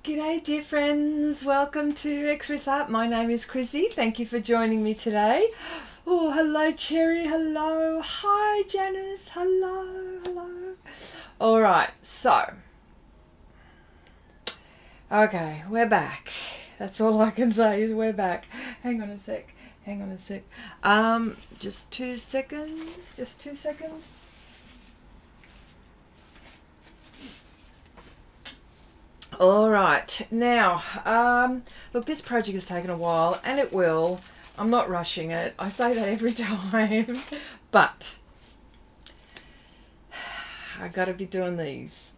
G'day dear friends, welcome to Xrissart. My name is Chrissy. Thank you for joining me today. Oh, hello Cherry, hello. Hi Janice, hello. Alright, so, okay, we're back. That's all I can say is we're back. Hang on a sec. Just 2 seconds. All right, now, look, this project has taken a while, and it will. I'm not rushing it. I say that every time, but I got to be doing these.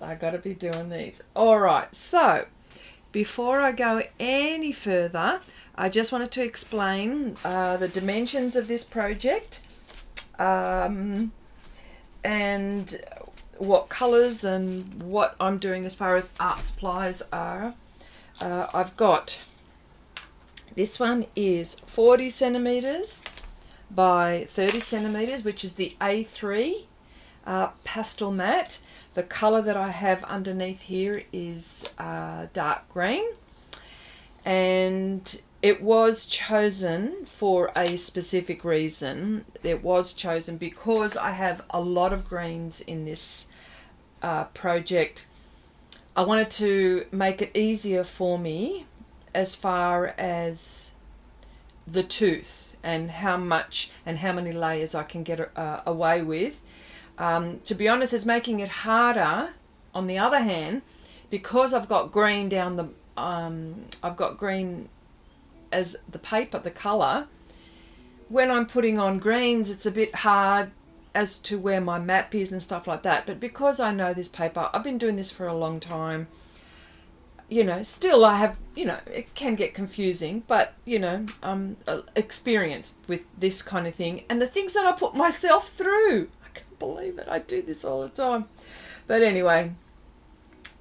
All right, so before I go any further, I just wanted to explain the dimensions of this project and what colours and what I'm doing as far as art supplies are. I've got, this one is 40 centimetres by 30 centimetres, which is the A3 Pastelmat. The colour that I have underneath here is dark green, and it was chosen for a specific reason. It was chosen because I have a lot of greens in this project. I wanted to make it easier for me as far as the tooth and how much and how many layers I can get away with. To be honest, it's making it harder on the other hand, because I've got green down the I've got green as the paper, the colour. When I'm putting on greens, it's a bit hard as to where my map is and stuff like that. But because I know this paper, I've been doing this for a long time, you know, still I have, you know, it can get confusing, but, you know, I'm experienced with this kind of thing. And the things that I put myself through, I can't believe it. I do this all the time. But anyway,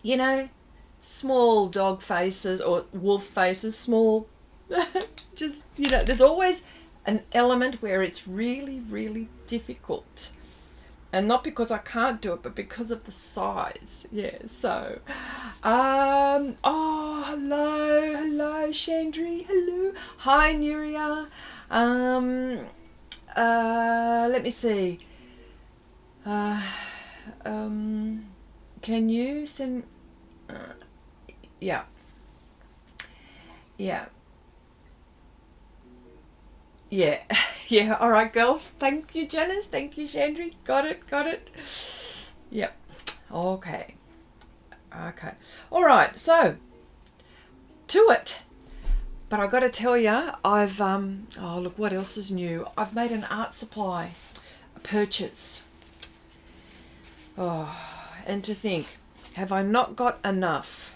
you know, small dog faces or wolf faces, small, just, you know, there's always an element where it's really, really difficult. And not because I can't do it, but because of the size. Yeah, so, oh, hello, Chandri, hello. Hi, Nuria. Let me see. Can you send, yeah. Yeah, all right, girls. Thank you, Janice. Thank you, Chandri. Got it. Yep. Okay. All right, so to it. But I got to tell you, I've, oh, look, what else is new? I've made an art supply purchase. Oh, and to think, have I not got enough?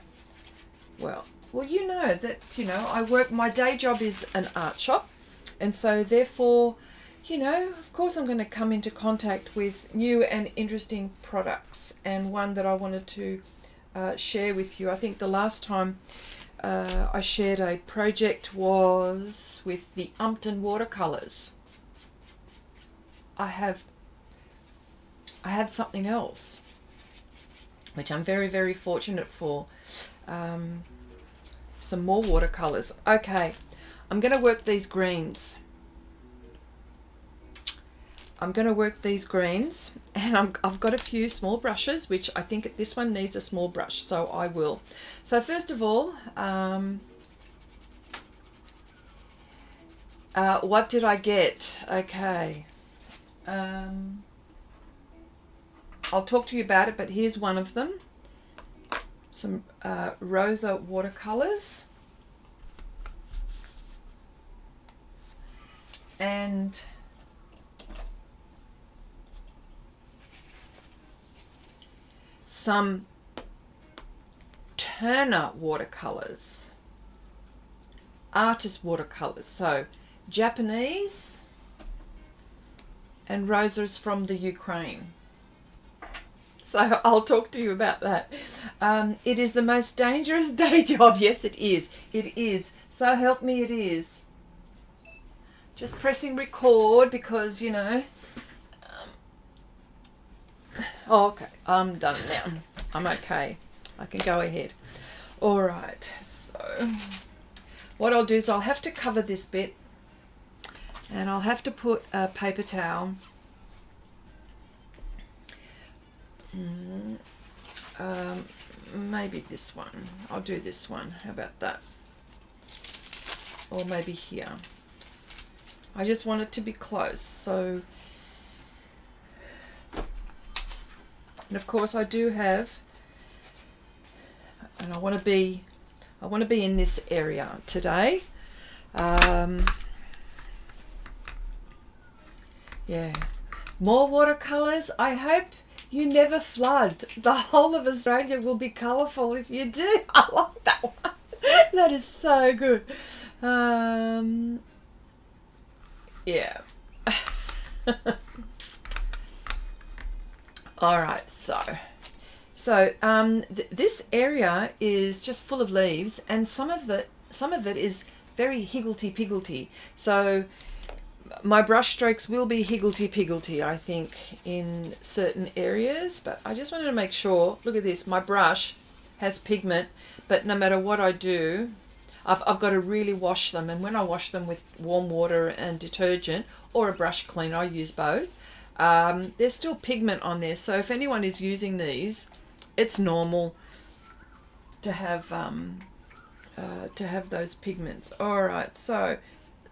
Well, you know that, you know, my day job is an art shop. And so therefore, you know, of course I'm going to come into contact with new and interesting products, and one that I wanted to share with you. I think the last time I shared a project was with the Umpton watercolours. I have something else, which I'm very, very fortunate for. Some more watercolours. Okay. I'm going to work these greens. And I've got a few small brushes, which I think this one needs a small brush, so I will. So first of all, what did I get? Okay. I'll talk to you about it, but here's one of them. Some Rosa watercolors. And some Turner watercolors, artist watercolors, so Japanese and Rosa's from the Ukraine. So I'll talk to you about that. It is the most dangerous day job. Yes, it is. So help me, it is. Just pressing record because, you know, oh, okay, I'm done now. I'm okay. I can go ahead. All right, so what I'll do is I'll have to cover this bit, and I'll have to put a paper towel maybe this one. I'll do this one. How about that? Or maybe here. I just want it to be close. So, and of course I do have, and I want to be in this area today. Yeah, more watercolors. I hope you never flood. The whole of Australia will be colourful if you do. I like that one. That is so good. Yeah. All right, so this area is just full of leaves, and some of it is very higgledy-piggledy. So my brush strokes will be higgledy-piggledy, I think, in certain areas, but I just wanted to make sure. Look at this, my brush has pigment, but no matter what I do, I've got to really wash them, and when I wash them with warm water and detergent or a brush cleaner, I use both, there's still pigment on there. So if anyone is using these, it's normal to have those pigments. All right, so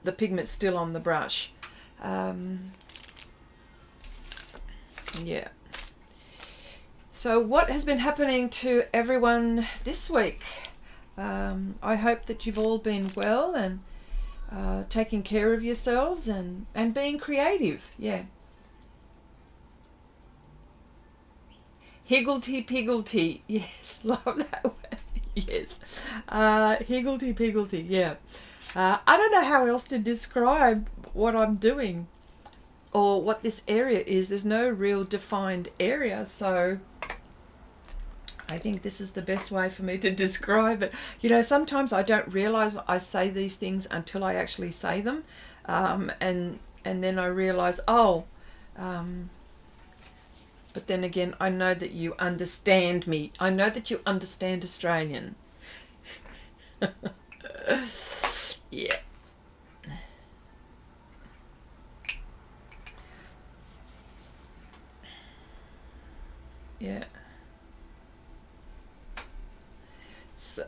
the pigment's still on the brush. Yeah. So what has been happening to everyone this week? I hope that you've all been well and taking care of yourselves and being creative. Yeah. Higgledy-piggledy. Yes, love that word. Yes. Higgledy-piggledy. Yeah. I don't know how else to describe what I'm doing or what this area is. There's no real defined area, so I think this is the best way for me to describe it. You know, sometimes I don't realize I say these things until I actually say them, and then I realize, but then again, I know that you understand me. I know that you understand Australian. Yeah. Yeah. So,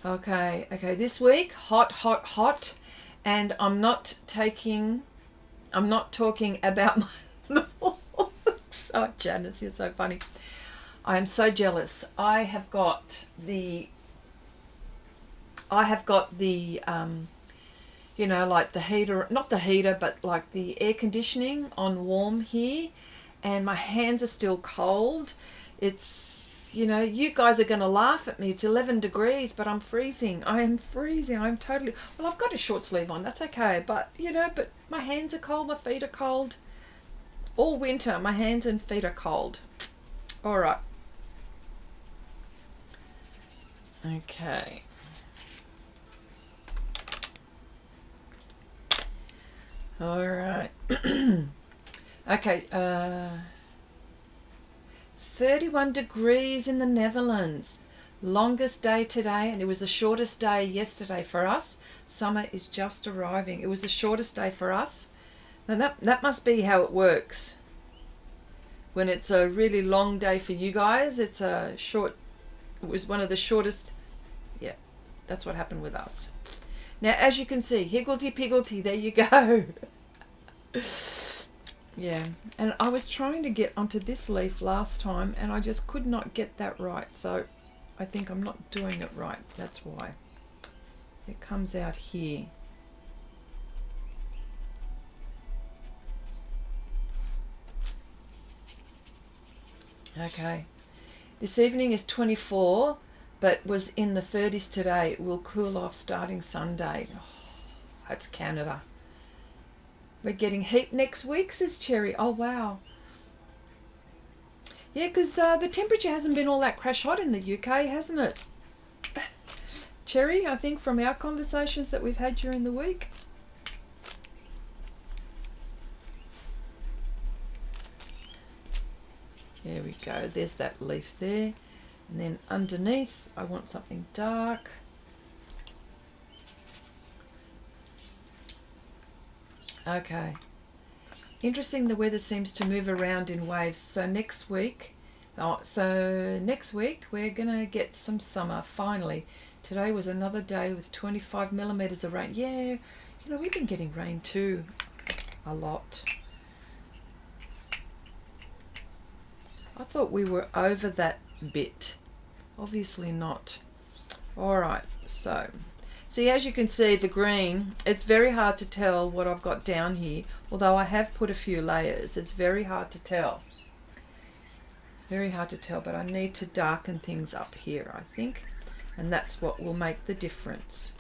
okay, this week, hot, and I'm not talking about my looks. Oh, Janice, you're so funny. I am so jealous. I have got the you know, like the heater, not the heater, but like the air conditioning on warm here, and my hands are still cold. It's, you know, you guys are going to laugh at me. It's 11 degrees, but I'm freezing. I am freezing. I'm totally, well, I've got a short sleeve on. That's okay. But, you know, but my hands are cold. My feet are cold. All winter, my hands and feet are cold. All right. Okay. All right. Okay. 31 degrees in the Netherlands. Longest day today, and it was the shortest day yesterday for us. Summer is just arriving. It was the shortest day for us. And that must be how it works. When it's a really long day for you guys, it's a short. It was one of the shortest. Yeah, that's what happened with us. Now, as you can see, higgledy-piggledy, there you go. Yeah, and I was trying to get onto this leaf last time, and I just could not get that right. So I think I'm not doing it right. That's why. It comes out here. Okay. This evening is 24, but was in the 30s today. It will cool off starting Sunday. Oh, that's Canada. We're getting heat next week, says Cherry. Oh, wow. Yeah, because the temperature hasn't been all that crash hot in the UK, hasn't it? Cherry, I think from our conversations that we've had during the week. There we go. There's that leaf there. And then underneath, I want something dark. Okay. Interesting, the weather seems to move around in waves. So next week we're gonna get some summer finally. Today was another day with 25 millimeters of rain. Yeah, you know, we've been getting rain too, a lot. I thought we were over that bit. Obviously not. All right, so see, as you can see, the green, it's very hard to tell what I've got down here. Although I have put a few layers, it's very hard to tell. Very hard to tell, but I need to darken things up here, I think. And that's what will make the difference.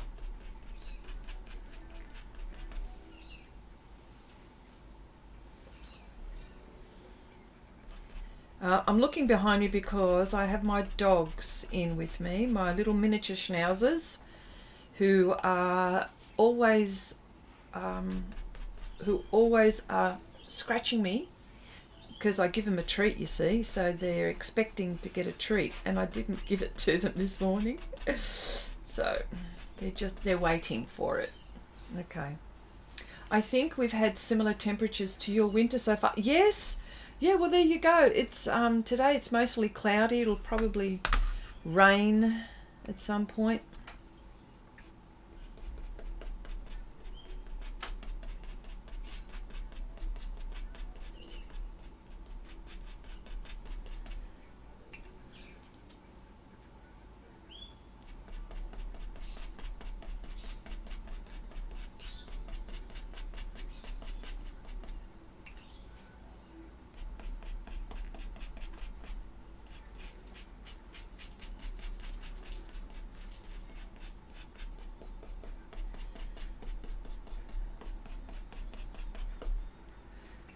I'm looking behind me because I have my dogs in with me, my little miniature schnauzers, who are always are scratching me because I give them a treat, you see, so they're expecting to get a treat and I didn't give it to them this morning. So they're waiting for it. Okay. I think we've had similar temperatures to your winter so far. Yes. Yeah, well there you go. It's today it's mostly cloudy. It'll probably rain at some point.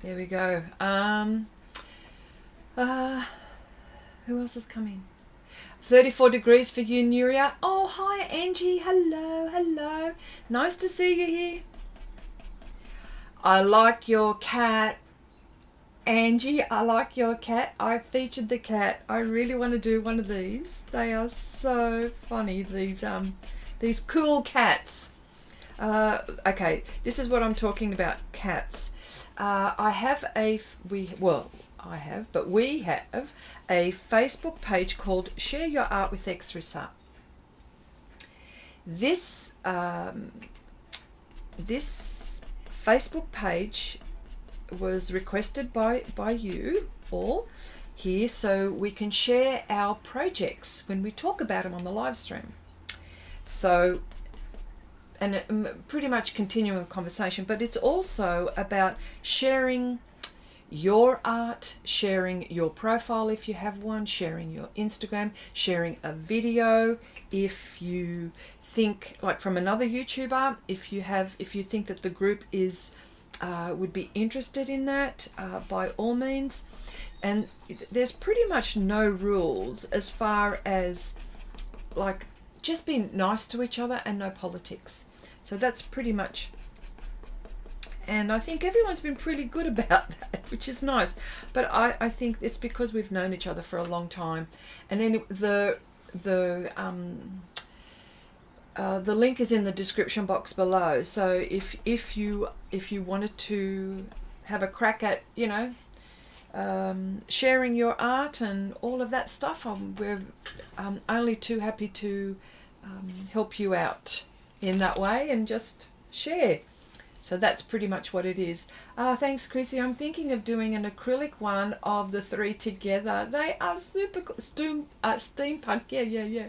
There we go. Who else is coming? 34 degrees for you, Nuria. Oh, hi, Angie. Hello, hello. Nice to see you here. I like your cat. Angie, I like your cat. I featured the cat. I really want to do one of these. They are so funny, these cool cats. Okay, this is what I'm talking about, cats. We have a Facebook page called Share Your Art with Xrissart. This Facebook page was requested by you all here, so we can share our projects when we talk about them on the live stream. So, and pretty much continuing a conversation, but it's also about sharing your art, sharing your profile if you have one, sharing your Instagram, sharing a video if you think, like from another YouTuber, if you think that the group is would be interested in that, by all means. And there's pretty much no rules as far as like just being nice to each other and no politics. So that's pretty much, and I think everyone's been pretty good about that, which is nice. But I think it's because we've known each other for a long time. And then the link is in the description box below. So if you wanted to have a crack at, you know, sharing your art and all of that stuff, we're only too happy to help you out in that way and just share. So that's pretty much what it is. Thanks, Chrissy. I'm thinking of doing an acrylic one of the three together. They are super cool. Steampunk. Yeah.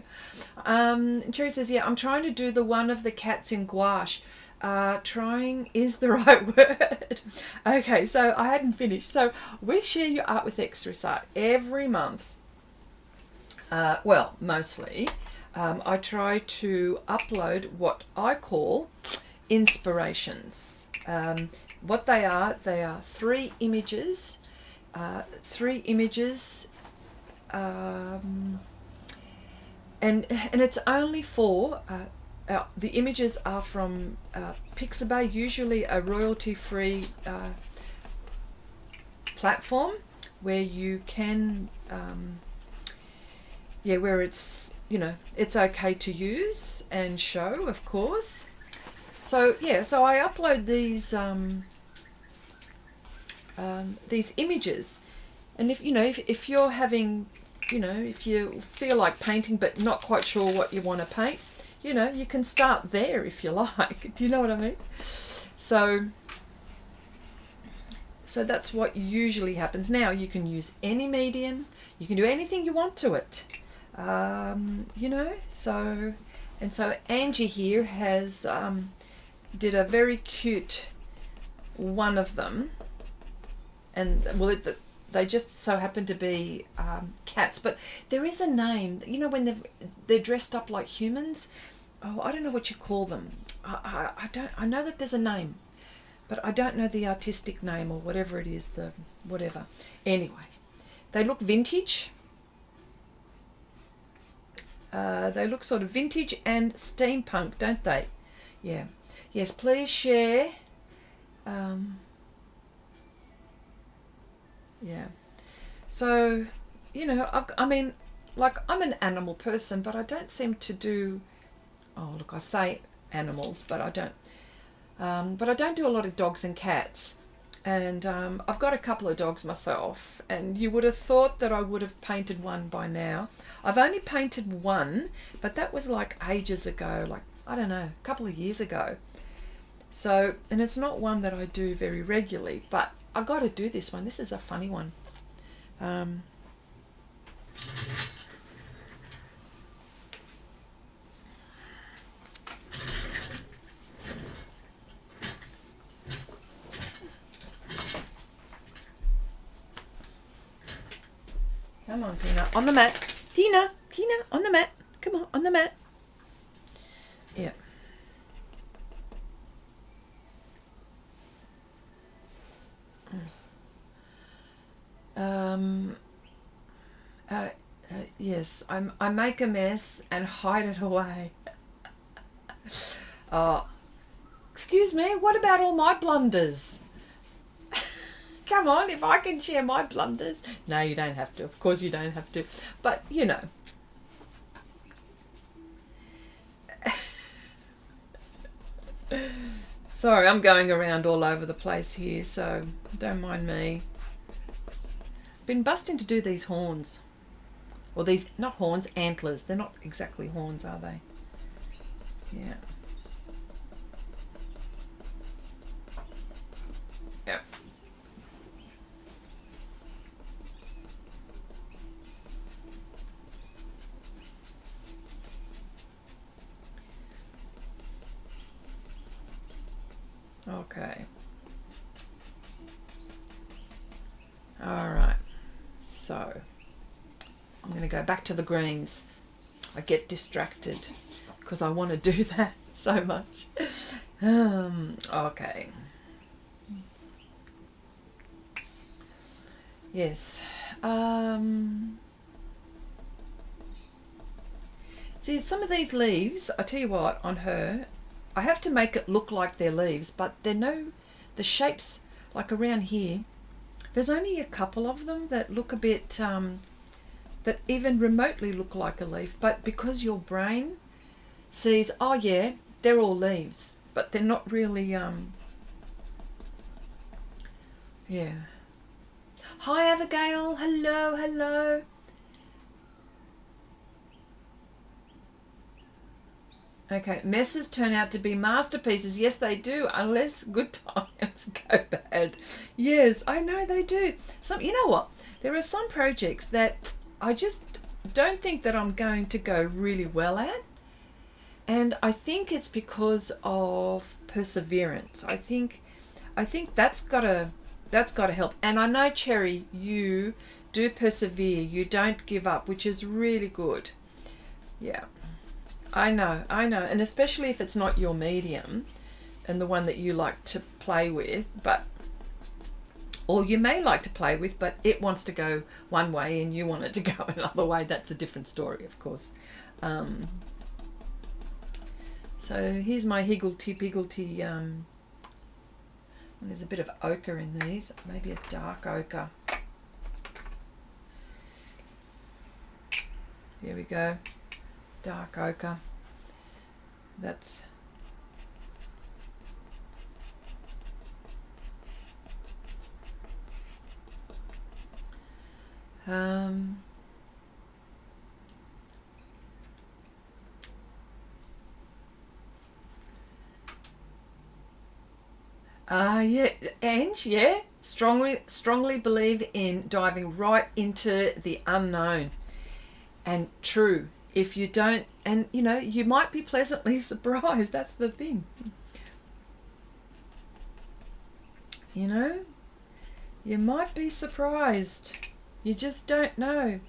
Cherry says, yeah, I'm trying to do the one of the cats in gouache. Trying is the right word. Okay, so I hadn't finished. So with Share Your Art with Xrissart, every month, well, mostly, I try to upload what I call inspirations. What they are 3 images, and it's only for the images are from Pixabay, usually a royalty-free platform, where you can, yeah, where it's, you know, it's okay to use and show, of course. So yeah, so I upload these images, and if you know, if you're having, you know, if you feel like painting but not quite sure what you want to paint, you know, you can start there if you like. Do you know what I mean? So that's what usually happens. Now you can use any medium, you can do anything you want to it, you know. So Angie here has did a very cute one of them, and well, they just so happen to be cats, but there is a name, you know, when they're dressed up like humans. Oh, I don't know what you call them. I know that there's a name, but I don't know the artistic name or whatever it is, the whatever. Anyway, they look vintage. They look sort of vintage and steampunk, don't they? Yeah. Yes, please share. Yeah. So, you know, I mean, like, I'm an animal person, but I don't seem to do, oh, look, I say animals, but I don't do a lot of dogs and cats. And I've got a couple of dogs myself, and you would have thought that I would have painted one by now. I've only painted one, but that was like ages ago, like, I don't know, a couple of years ago. So, and it's not one that I do very regularly, but I've got to do this one. This is a funny one. Come on, Tina, on the mat. Tina, on the mat. Come on, on the mat. Yeah. Yes, I make a mess and hide it away. Oh, excuse me, what about all my blunders? Come on, if I can share my blunders. No, you don't have to. Of course you don't have to. But, you know. Sorry, I'm going around all over the place here, so don't mind me. Been busting to do these horns. Or these, not horns, antlers. They're not exactly horns, are they? Yeah. Yep. Okay. All right. So I'm going to go back to the greens. I get distracted because I want to do that so much. Okay. Yes. See, some of these leaves, I tell you what, on her, I have to make it look like they're leaves, but the shapes, like around here, there's only a couple of them that look a bit, that even remotely look like a leaf, but because your brain sees, oh yeah, they're all leaves, but they're not really, yeah. Hi Abigail, hello, hello. Okay, messes turn out to be masterpieces. Yes, they do, unless good times go bad. Yes, I know they do. You know what? There are some projects that I just don't think that I'm going to go really well at. And I think it's because of perseverance. I think that's gotta help. And I know, Cherry, you do persevere. You don't give up, which is really good. Yeah. I know, and especially if it's not your medium and the one that you like to play with, or you may like to play with, but it wants to go one way and you want it to go another way. That's a different story, of course. So here's my higgledy-piggledy, there's a bit of ochre in these, maybe a dark ochre. There we go. Dark ochre. That's yeah, Ange, yeah. Strongly believe in diving right into the unknown. And true, if you don't, and you know, you might be pleasantly surprised. That's the thing. You know, you might be surprised. You just don't know.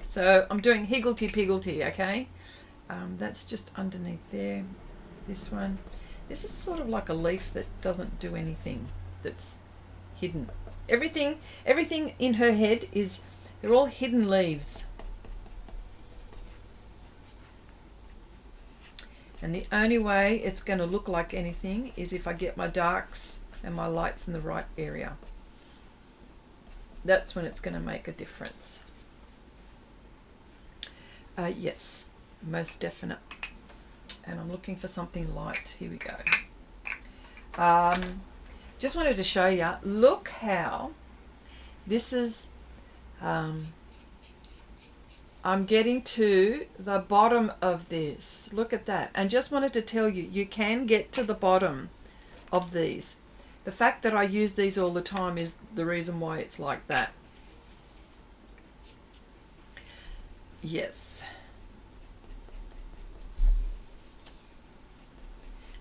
So I'm doing higgledy-piggledy, okay? That's just underneath there. This one. This is sort of like a leaf that doesn't do anything. That's hidden. Everything in her head is, they're all hidden leaves. And the only way it's going to look like anything is if I get my darks and my lights in the right area. That's when it's going to make a difference. Yes, most definite. And I'm looking for something light. Here we go. Just wanted to show you, look how this is, I'm getting to the bottom of this. Look at that. And just wanted to tell you, you can get to the bottom of these. The fact that I use these all the time is the reason why it's like that. Yes.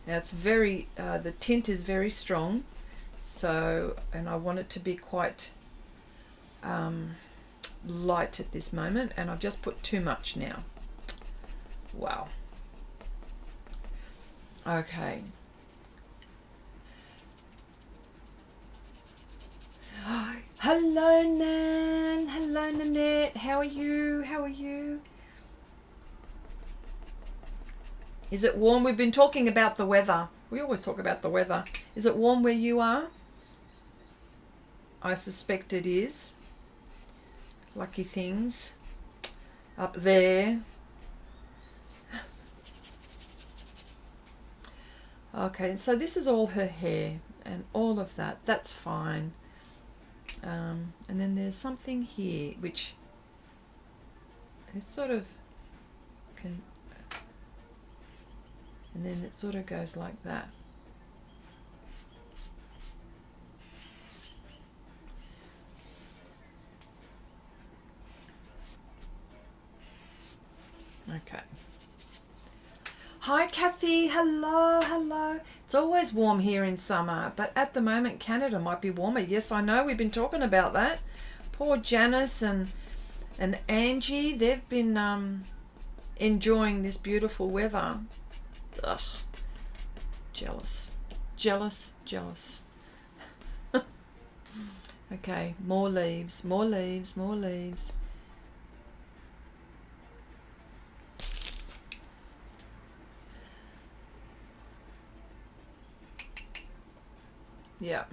Now it's very, the tint is very strong, so, and I want it to be quite light at this moment, and I've just put too much now. Wow. Okay. Hello, Nan. Hello, Nanette. How are you? How are you? Is it warm? We've been talking about the weather. We always talk about the weather. Is it warm where you are? I suspect it is. Lucky things. Up there. Okay, so this is all her hair and all of that. That's fine. And then there's something here which it sort of can, and then it sort of goes like that. Okay. Hi Kathy, hello, hello. It's always warm here in summer, but at the moment Canada might be warmer. Yes, I know, we've been talking about that. Poor Janice and Angie, they've been enjoying this beautiful weather. Ugh. Jealous. Jealous, jealous. Okay, more leaves, more leaves, more leaves. Yeah.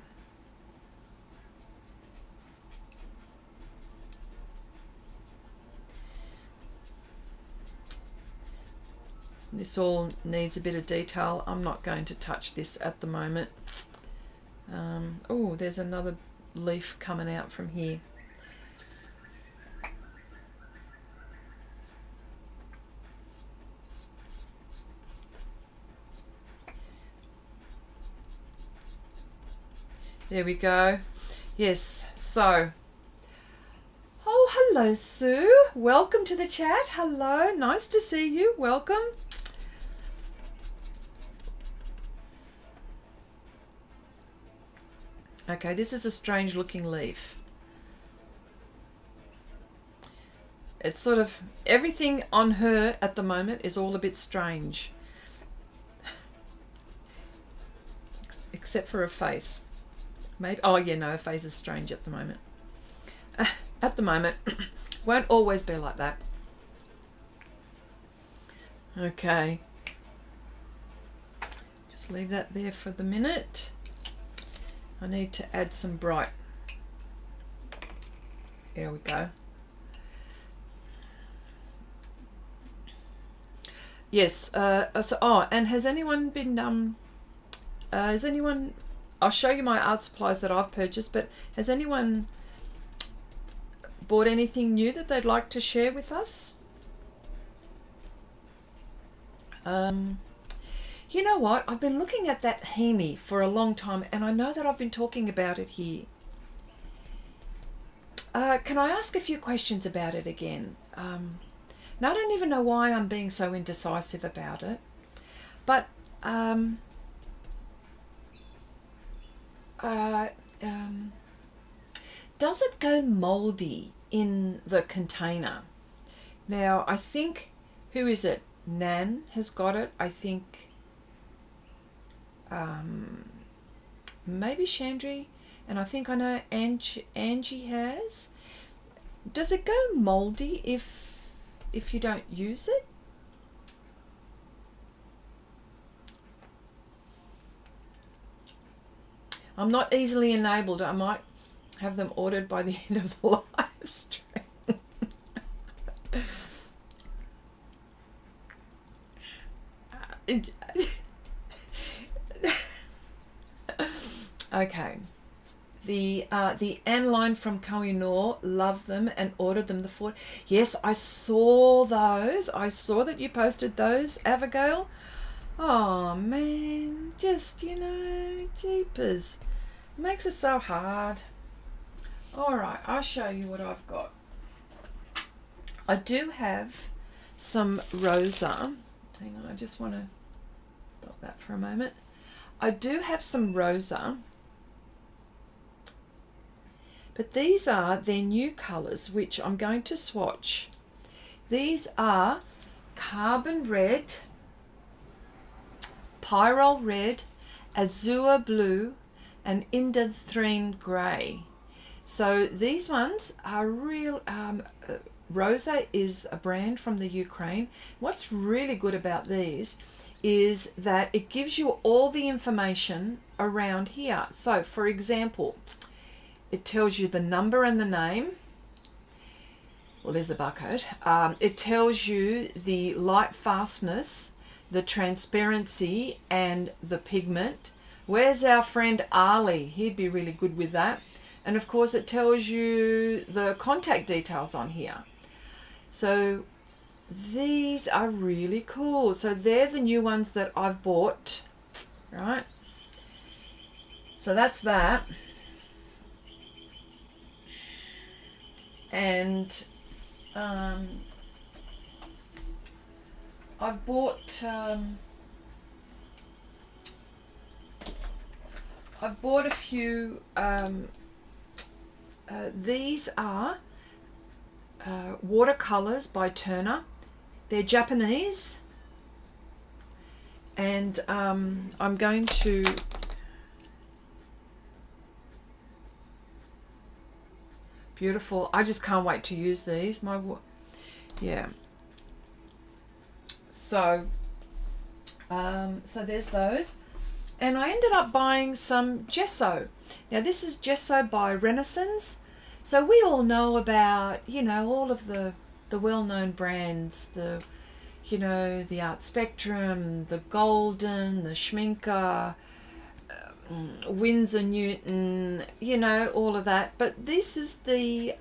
This all needs a bit of detail. I'm not going to touch this at the moment. Oh, there's another leaf coming out from here. There we go. Yes, so. Oh, hello, Sue. Welcome to the chat. Hello, nice to see you. Welcome. Okay, this is a strange looking leaf. It's sort of, everything on her at the moment is all a bit strange. Except for her face. Maybe, oh yeah, no, her face is strange at the moment. At the moment. Won't always be like that. Okay. Just leave that there for the minute. I need to add some bright. There we go. Yes. And has anyone been I'll show you my art supplies that I've purchased, but has anyone bought anything new that they'd like to share with us? You know what? I've been looking at that Hemi for a long time, and I know that I've been talking about it here. Can I ask a few questions about it again? Now, I don't even know why I'm being so indecisive about it, but does it go mouldy in the container? Now, I think, who is it? Nan has got it. I think maybe Chandri, and I think I know Angie has. Does it go mouldy if you don't use it? I'm not easily enabled. I might have them ordered by the end of the live stream. Okay. The Anline from Kohinoor, love them and ordered them the 4. Yes, I saw those. I saw that you posted those, Abigail. Oh man, just, you know, jeepers. It makes it so hard. Alright, I'll show you what I've got. I do have some rosa. Hang on, I just want to stop that for a moment. I do have some rosa. But these are their new colours, which I'm going to swatch. These are Carbon Red, Pyrrole Red, Azure Blue, and Indanthrene Grey. So these ones are real. Rosa is a brand from the Ukraine. What's really good about these is that it gives you all the information around here. So, for example, it tells you the number and the name. Well, there's the barcode. It tells you the light fastness, the transparency, and the pigment. Where's our friend Ali? He'd be really good with that. And of course, it tells you the contact details on here. So these are really cool. So they're the new ones that I've bought, right? So that's that. And I've bought a few. These are watercolors by Turner. They're Japanese, and I'm going to beautiful. I just can't wait to use these. Yeah. So there's those, and I ended up buying some gesso. Now this is gesso by Renaissance. So we all know about, you know, all of the well-known brands, the Art Spectrum, the Golden, the Schminker, Winsor Newton, you know, all of that. But this is the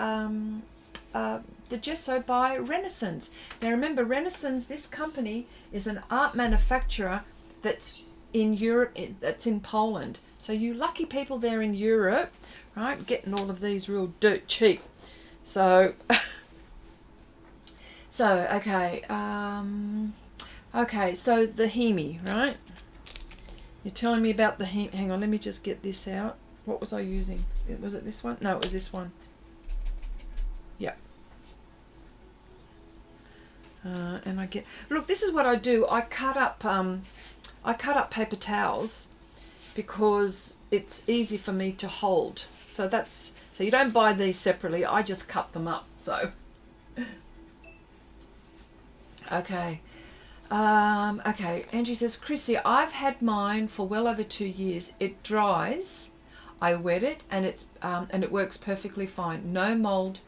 gesso by Renaissance. Now remember, Renaissance, this company is an art manufacturer that's in Europe, that's in Poland. So you lucky people there in Europe, right, getting all of these real dirt cheap. So okay, so the Hemi, right? You're telling me about the Hemi. Hang on, let me just get this out. What was I using? Was it this one? No, it was this one. Yeah. And I get, look, this is what I do. I cut up paper towels because it's easy for me to hold. So you don't buy these separately. I just cut them up. So okay. Okay, Angie says, Chrissy, I've had mine for well over 2 years. It dries, I wet it, and it works perfectly fine. No mold,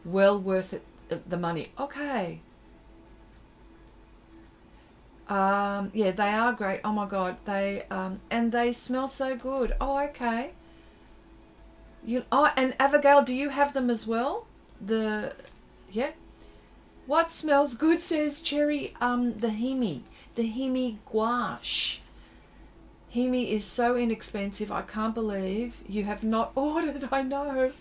well worth it, the money. Okay. Yeah, they are great. Oh my God, they and they smell so good. Oh, okay. And Abigail, do you have them as well? Yeah. What smells good, says Cherry? The Hemi gouache. Hemi is so inexpensive. I can't believe you have not ordered. I know.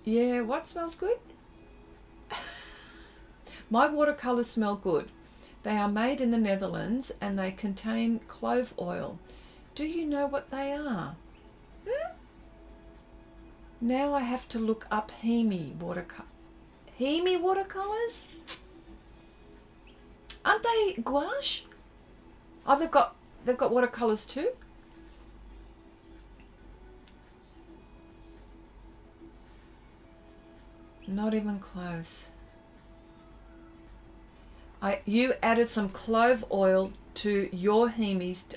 Yeah, what smells good? My watercolors smell good. They are made in the Netherlands and they contain clove oil. Do you know what they are? Now I have to look up Hemi watercolors. Aren't they gouache? Oh, they've got watercolors too. Not even close. You added some clove oil to your Hemis.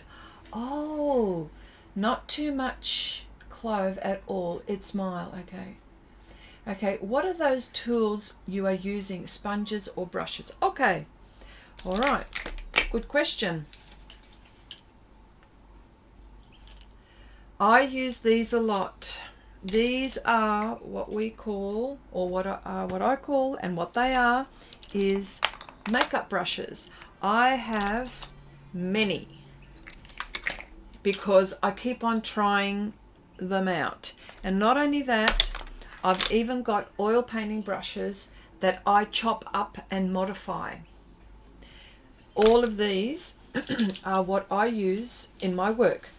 Oh, not too much clove at all. It's mild. Okay, what are those tools you are using? Sponges or brushes? Okay, all right, good question. I use these a lot. These are what we call, or what I call, and what they are is makeup brushes. I have many because I keep on trying them out. And not only that, I've even got oil painting brushes that I chop up and modify. All of these are what I use in my work.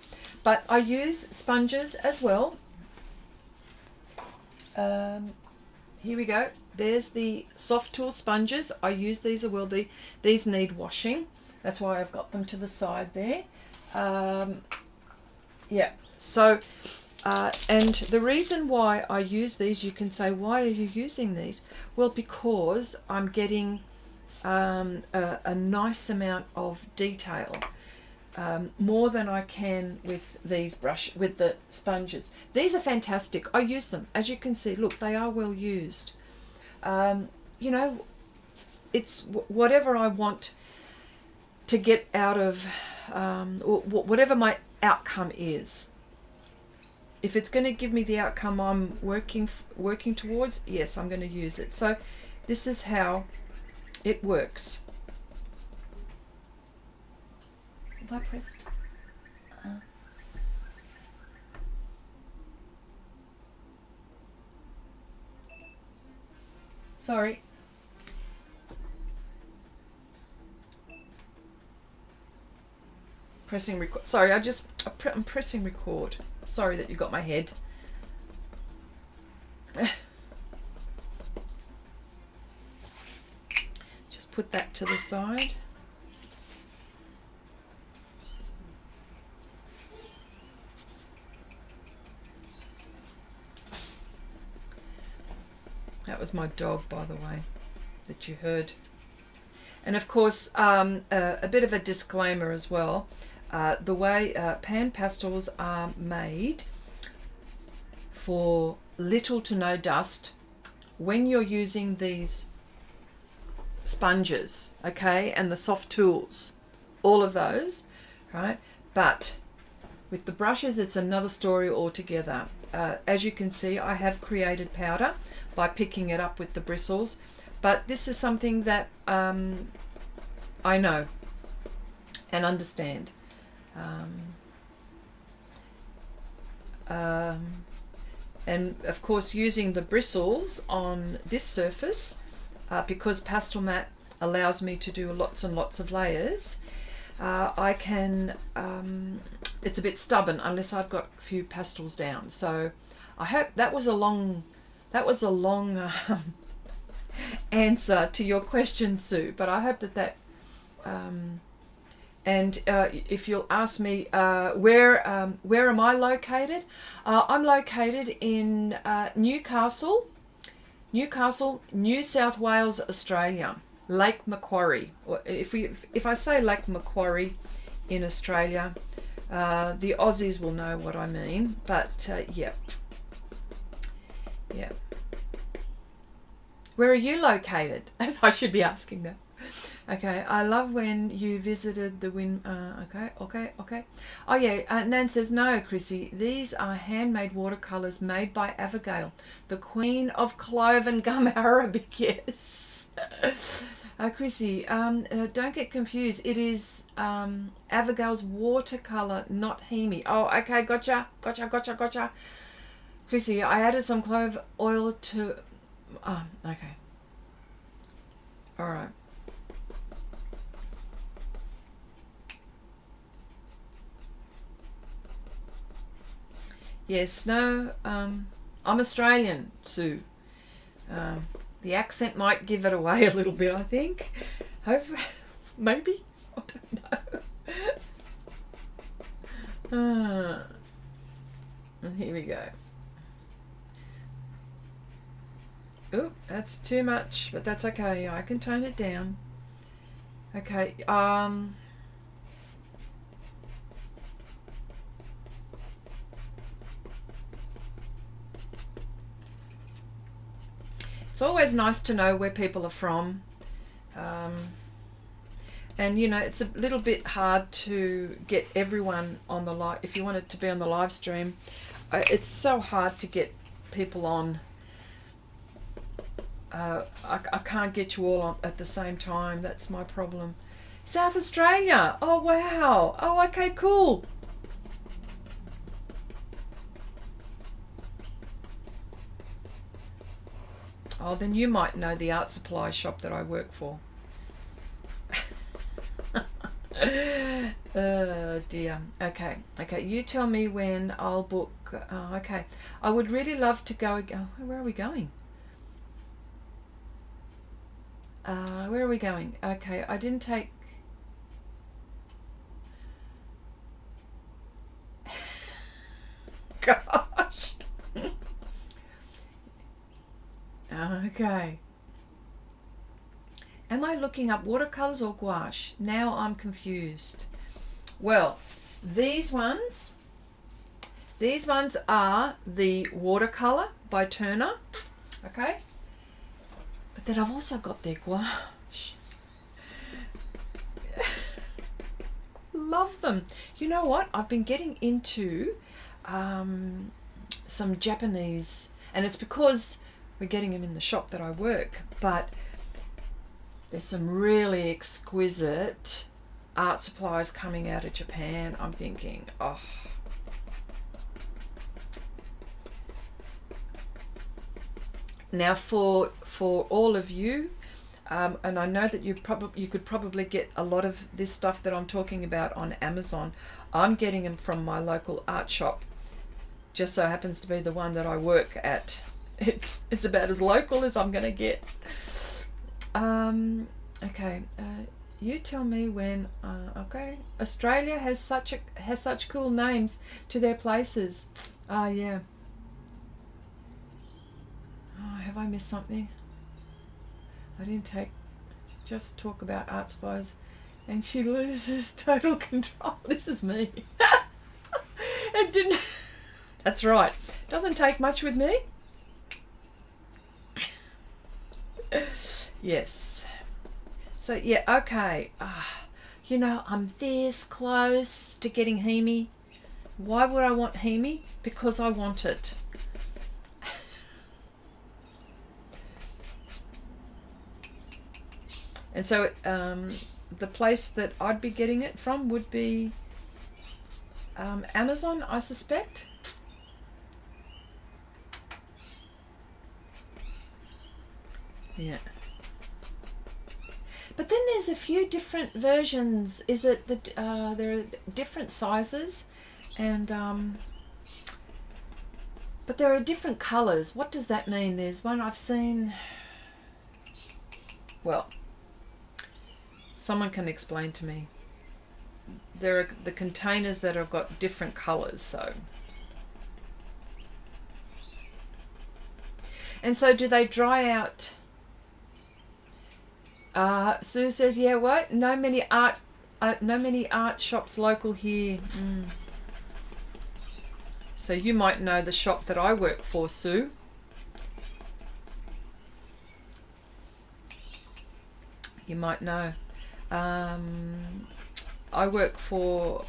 But I use sponges as well. Here we go. There's the Sofft tool sponges. I use these as well. These need washing. That's why I've got them to the side there. Yeah. So, and the reason why I use these, you can say, why are you using these? Well, because I'm getting a nice amount of detail. More than I can with with the sponges. These are fantastic. I use them. As you can see, look, they are well used. You know, it's whatever I want to get out of, or whatever my outcome is. If it's going to give me the outcome I'm working towards, yes, I'm going to use it. So this is how it works. Have I pressed? Sorry. Pressing record. Sorry, I'm pressing record. Sorry that you got my head. Just put that to the side. That was my dog, by the way, that you heard. And of course, a bit of a disclaimer as well. The way Panpastels are made for little to no dust when you're using these sponges, okay, and the Sofft tools, all of those, right? But with the brushes, it's another story altogether. As you can see, I have created powder by picking it up with the bristles, but this is something that I know and understand. And of course, using the bristles on this surface, because Pastelmat allows me to do lots and lots of layers, I can, it's a bit stubborn unless I've got a few pastels down. So I hope that was a long answer to your question, Sue, but I hope that and if you'll ask me where am I located, I'm located in Newcastle Newcastle, New South Wales, Australia. Lake Macquarie. Or if I say Lake Macquarie in Australia, the Aussies will know what I mean. But yeah. Where are you located? As I should be asking that. Okay, I love when you visited the okay. Oh yeah, Nan says, no, Chrissy, these are handmade watercolours made by Abigail, the queen of clove and gum Arabic, yes. Chrissy, don't get confused. It is Abigail's watercolour, not Hemi. Oh, okay, gotcha. Chrissy, I added some clove oil to... Oh, okay. All right. Yes, no, I'm Australian, Sue. The accent might give it away a little bit, I think. Maybe. I don't know. And here we go. Oh, that's too much, but that's okay. I can tone it down. Okay, it's always nice to know where people are from. And you know, it's a little bit hard to get everyone on the live. If you wanted to be on the live stream, it's so hard to get people on. I can't get you all on at the same time. That's my problem. South Australia. Oh wow. Oh, okay, cool. Oh, then you might know the art supply shop that I work for. Oh dear. Okay, you tell me when I'll book. Okay, I would really love to go. Where are we going? Where are we going? Okay, I didn't take... Gosh. Okay. Am I looking up watercolors or gouache? Now I'm confused. Well, these ones are the watercolor by Turner. Okay. But then I've also got their gouache. Love them. You know what? I've been getting into some Japanese, and it's because we're getting them in the shop that I work, but there's some really exquisite art supplies coming out of Japan. I'm thinking, oh. Now for all of you, and I know that you could probably get a lot of this stuff that I'm talking about on Amazon. I'm getting them from my local art shop. Just so happens to be the one that I work at. It's about as local as I'm gonna get. Okay. You tell me when. Okay. Australia has such cool names to their places. Yeah. Oh, have I missed something? I didn't just talk about art supplies and she loses total control. This is me. It didn't. That's right. Doesn't take much with me. Yes. So yeah, okay. You know, I'm this close to getting Hemi. Why would I want Hemi? Because I want it. And so the place that I'd be getting it from would be Amazon, I suspect. Yeah. But then there's a few different versions. Is it that there are different sizes, and but there are different colours. What does that mean? There's one I've seen. Well, someone can explain to me. There are the containers that have got different colours, so. And so do they dry out? Sue says, yeah, what? No many art shops local here. So you might know the shop that I work for, Sue. You might know. I work for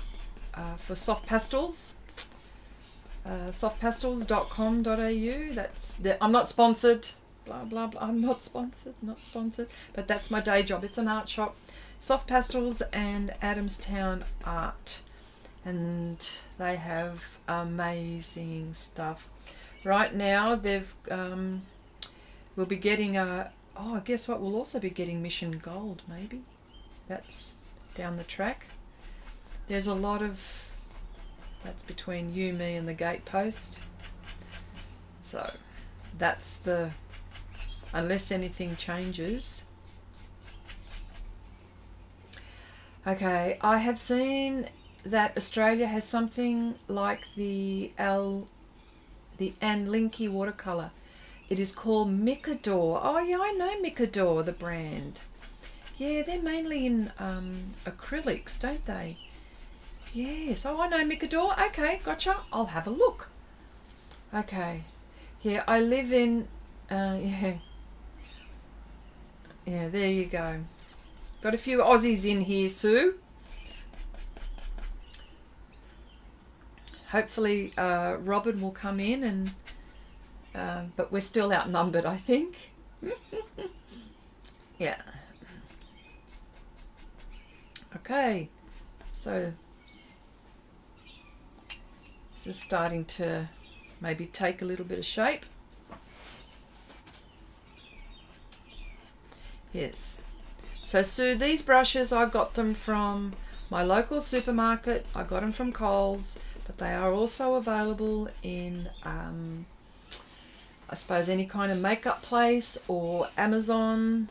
Sofft Pastels. Softpastels.com.au. I'm not sponsored. Blah blah blah. I'm not sponsored. But that's my day job. It's an art shop. Sofft Pastels and Adamstown Art, and they have amazing stuff. Right now they've we'll be getting guess what? We'll also be getting Mission Gold. Maybe that's down the track. There's a lot of. That's between you, me, and the gatepost. So that's the, unless anything changes. Okay, I have seen that Australia has something like the Anne Linky watercolour. It is called Micador. Oh yeah, I know Micador, the brand. Yeah, they're mainly in acrylics, don't they? Yes, oh, I know Micador. Okay, gotcha. I'll have a look. Okay. Yeah, I live in... yeah, there you go. Got a few Aussies in here, Sue. Hopefully Robin will come in, and but we're still outnumbered, I think. Yeah. Okay, so... this is starting to maybe take a little bit of shape. Yes. So Sue, these brushes, I got them from my local supermarket. I got them from Coles, but they are also available in, I suppose, any kind of makeup place or Amazon.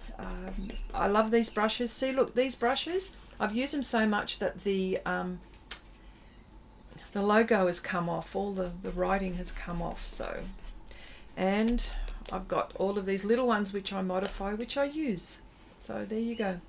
I love these brushes. See, look, these brushes, I've used them so much that the logo has come off, all the writing has come off. So, and I've got all of these little ones which I modify, which I use. So there you go.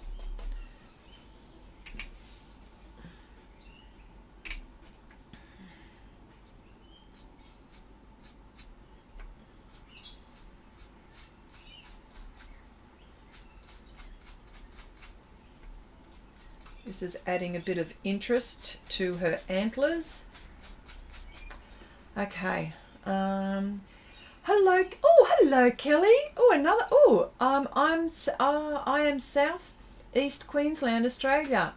This is adding a bit of interest to her antlers. Okay. Hello. Oh, hello, Kelly. Oh, another. Oh, I am South East Queensland, Australia.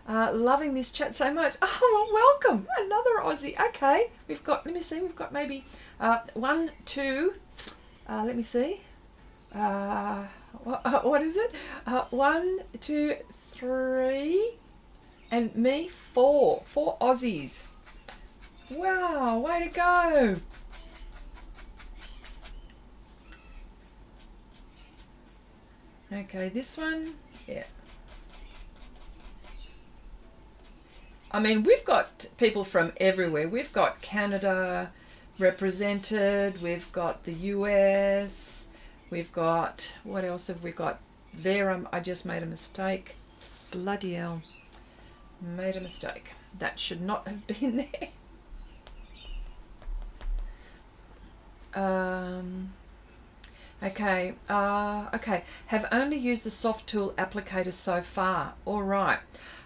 Loving this chat so much. Oh, well, welcome. Another Aussie. Okay. We've got. Let me see. We've got maybe 1, 2. Let me see. What is it? 1, 2, 3, and me 4 Aussies. Wow, way to go. Okay, this one, yeah. I mean, we've got people from everywhere. We've got Canada represented, we've got the US, we've got, what else have we got? There, I just made a mistake. Bloody hell. Made a mistake. That should not have been there. Okay. Okay. Have only used the soft tool applicators so far. All right.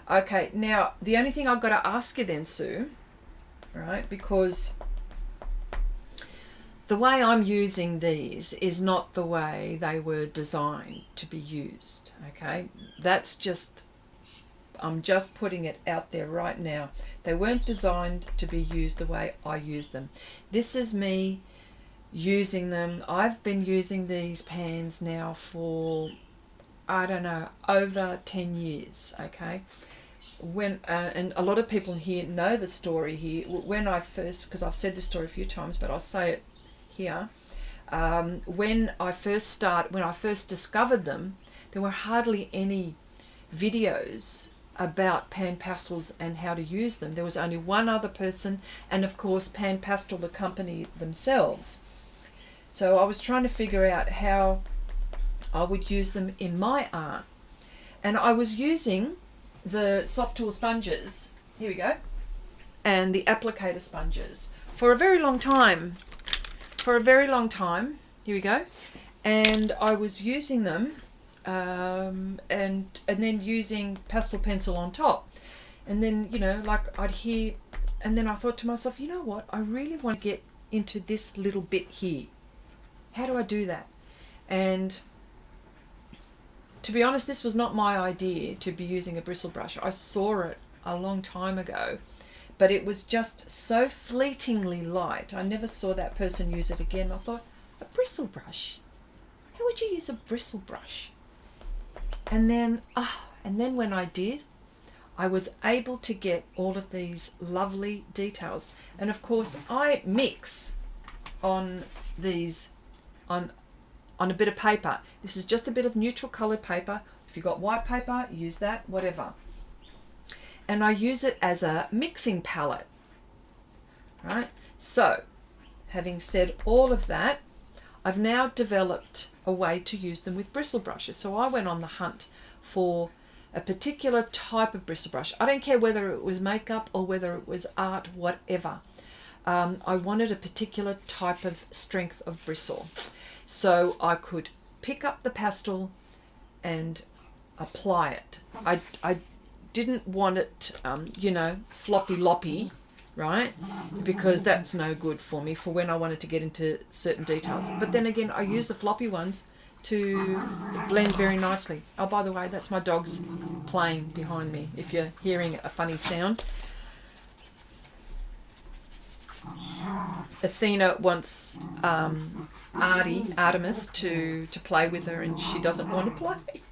Okay. Now, the only thing I've got to ask you then, Sue, right, because the way I'm using these is not the way they were designed to be used. Okay. That's just... I'm just putting it out there right now. They weren't designed to be used the way I use them. This is me using them. I've been using these pans now for, I don't know, over 10 years, okay? When and a lot of people here know the story here. When I first, because I've said this story a few times, but I'll say it here. When I first discovered them, there were hardly any videos about Panpastels and how to use them. There was only one other person, and of course Panpastel, the company themselves. So I was trying to figure out how I would use them in my art. And I was using the Soft Tool sponges, here we go, and the applicator sponges for a very long time. Here we go. And I was using them and then using pastel pencil on top. And then, you know, like I'd hear, and then I thought to myself, you know what, I really want to get into this little bit here. How do I do that? And to be honest, this was not my idea to be using a bristle brush. I saw it a long time ago, but it was just so fleetingly light. I never saw that person use it again. I thought, a bristle brush? How would you use a bristle brush? And then when I did, I was able to get all of these lovely details. And of course, I mix on these, on a bit of paper. This is just a bit of neutral coloured paper. If you've got white paper, use that, whatever. And I use it as a mixing palette, right? So, having said all of that, I've now developed a way to use them with bristle brushes. So I went on the hunt for a particular type of bristle brush. I don't care whether it was makeup or whether it was art, whatever. I wanted a particular type of strength of bristle. So I could pick up the pastel and apply it. I didn't want it, you know, floppy loppy, right? Because that's no good for me for when I wanted to get into certain details. But then again, I use the floppy ones to blend very nicely. Oh, by the way, that's my dog's playing behind me, if you're hearing a funny sound. Athena wants Artemis to play with her, and she doesn't want to play.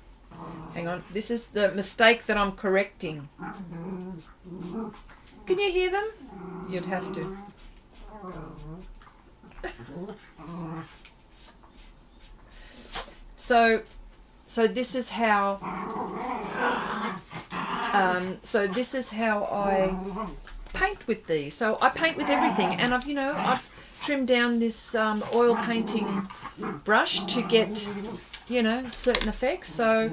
Hang on, this is the mistake that I'm correcting. Can you hear them? You'd have to. So this is how I paint with these. So I paint with everything, and I've trimmed down this oil painting brush to get, you know, certain effects. So,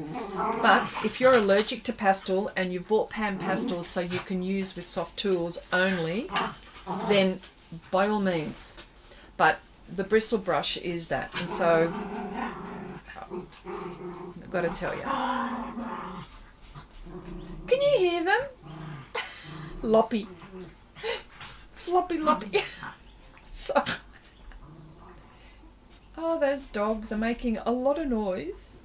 but if you're allergic to pastel and you've bought Panpastels so you can use with soft tools only, then by all means. But the bristle brush is that, and so I've got to tell you. Can you hear them? Loppy. Floppy loppy. So, oh, those dogs are making a lot of noise.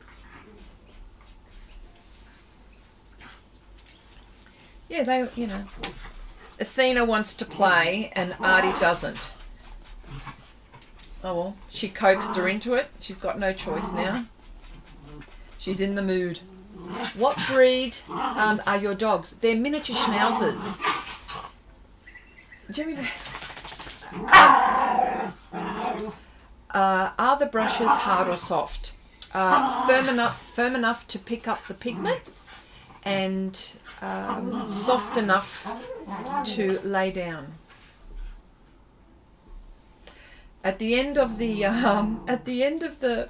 Yeah, they, you know, Athena wants to play and Artie doesn't. Oh well, she coaxed her into it. She's got no choice now. She's in the mood. What breed are your dogs? They're miniature schnauzers. Jeremy, are the brushes hard or soft? Firm enough to pick up the pigment, and soft enough to lay down. At the end of the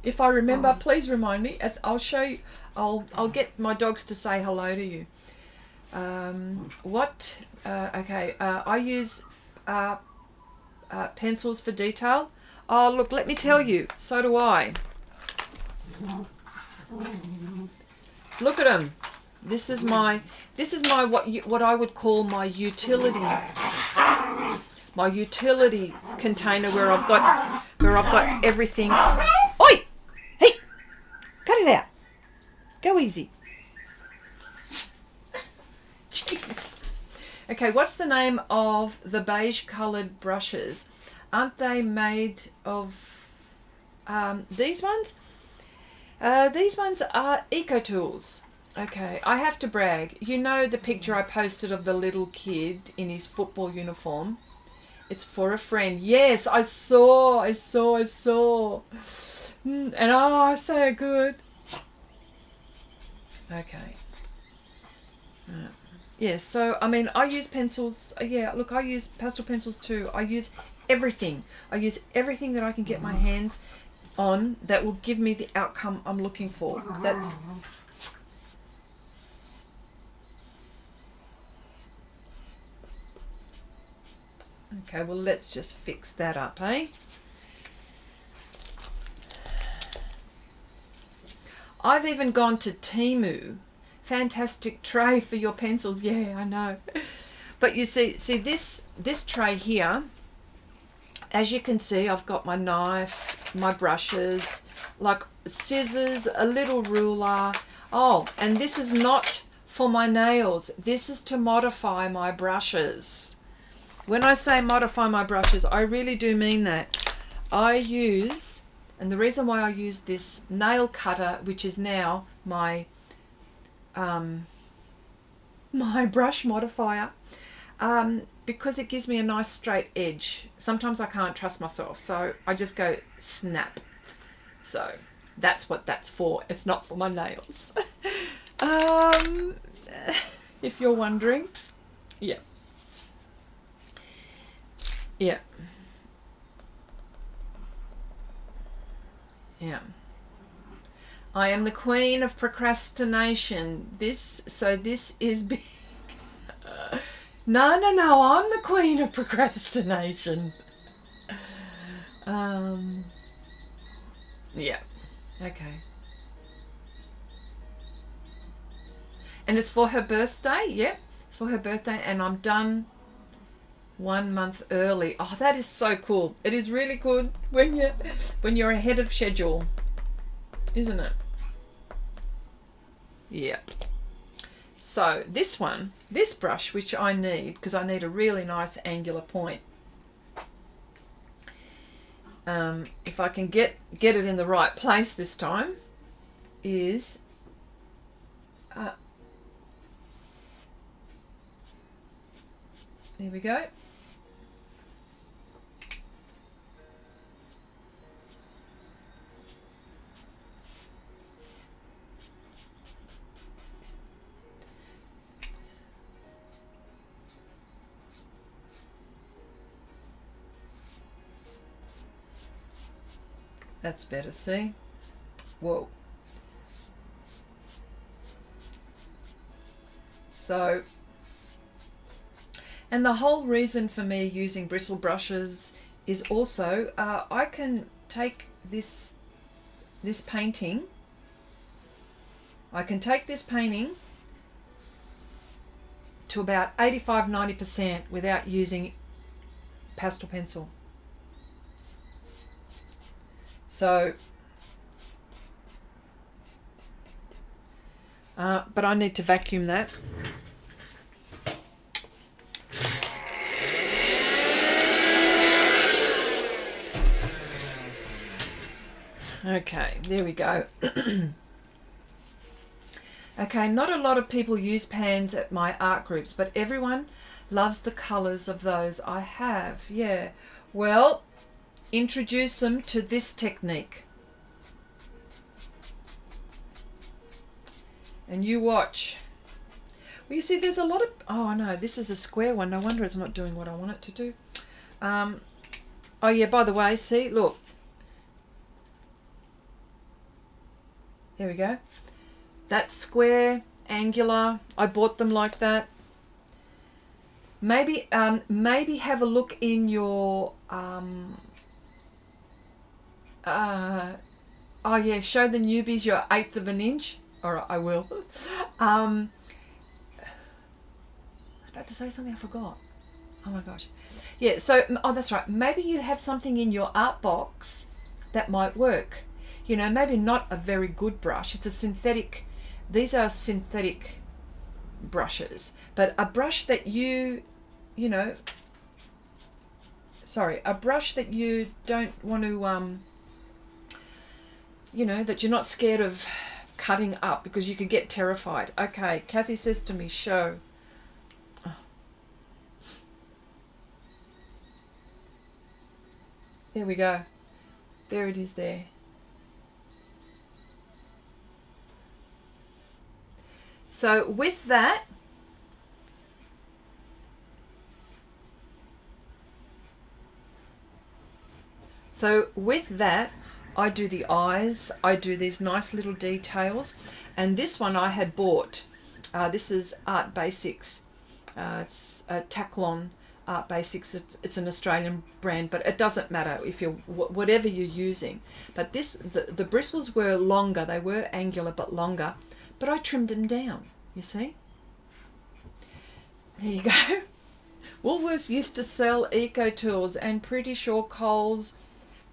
if I remember, please remind me. I'll show you. I'll get my dogs to say hello to you. Okay. I use pencils for detail. Oh, look, let me tell you. So do I. Look at them. This is my what I would call my utility container where I've got everything. Oi! Hey! Cut it out. Go easy. Jeez. Okay, what's the name of the beige coloured brushes? Aren't they made of these ones? These ones are Eco Tools. Okay, I have to brag. You know the picture I posted of the little kid in his football uniform? It's for a friend. Yes, I saw. And oh, so good. Okay. Yeah, so I mean, I use pencils. Yeah, look, I use pastel pencils too. I use everything. I use everything that I can get my hands on that will give me the outcome I'm looking for. That's okay. Well, let's just fix that up, eh? I've even gone to Temu. Fantastic tray for your pencils. Yeah, I know. But you see this tray here, as you can see, I've got my knife, my brushes, like scissors, a little ruler. Oh, and this is not for my nails. This is to modify my brushes. When I say modify my brushes, I really do mean that. I use, and the reason why I use this nail cutter, which is now my my brush modifier, because it gives me a nice straight edge. Sometimes I can't trust myself, so I just go snap. So that's what that's for. It's not for my nails. If you're wondering. Yeah. Yeah. Yeah. I am the queen of procrastination. This is big. No, I'm the queen of procrastination. Yeah. Okay. And it's for her birthday. Yep. It's for her birthday, and I'm done 1 month early. Oh, that is so cool. It is really good when you're ahead of schedule, isn't it? Yep. So this brush, which I need, because I need a really nice angular point. If I can get it in the right place this time, is there we go. That's better, see? Whoa. So, and the whole reason for me using bristle brushes is also I can take this painting. I can take this painting to about 85-90% without using pastel pencil. So, but I need to vacuum that. Okay, there we go. Okay, not a lot of people use pans at my art groups, but everyone loves the colours of those I have. Yeah, well, introduce them to this technique. And you watch. Well, you see, there's a lot of... Oh, no, this is a square one. No wonder it's not doing what I want it to do. Oh, yeah, by the way, see, look. There we go. That's square, angular. I bought them like that. Maybe have a look in your... oh, yeah, show the newbies your 1/8 of an inch. All right, I will. I was about to say something, I forgot. Oh my gosh. Yeah, so, oh, that's right. Maybe you have something in your art box that might work. You know, maybe not a very good brush. It's a synthetic, these are synthetic brushes. But a brush that you know, sorry, a brush that you don't want to, you know, that you're not scared of cutting up because you could get terrified. Okay, Kathy says to me, show. Oh. There we go. There it is there. So with that, So with that, I do the eyes, I do these nice little details, and this one I had bought. This is Art Basics. It's a Taklon Art Basics. It's an Australian brand, but it doesn't matter if you're whatever you're using. But this, the bristles were longer. They were angular but longer, but I trimmed them down. You see? There you go. Woolworths used to sell eco tools, and pretty sure Coles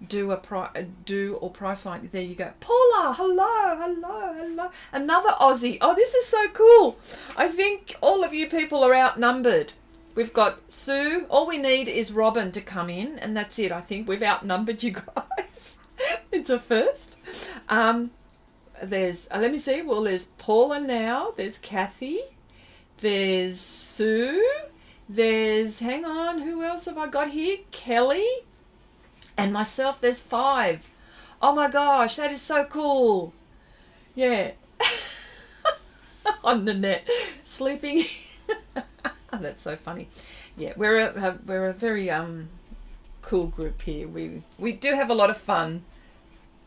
do or Priceline. There you go. Paula, hello. Another Aussie. Oh, this is so cool. I think all of you people are outnumbered. We've got Sue. All we need is Robin to come in, and that's it. I think we've outnumbered you guys. It's a first. There's, let me see. Well, there's Paula now. There's Kathy. There's Sue. There's, hang on, who else have I got here? Kelly. And myself, there's 5. Oh my gosh, that is so cool. Yeah. On the net, sleeping. Oh, that's so funny. Yeah, we're a very cool group here. We do have a lot of fun.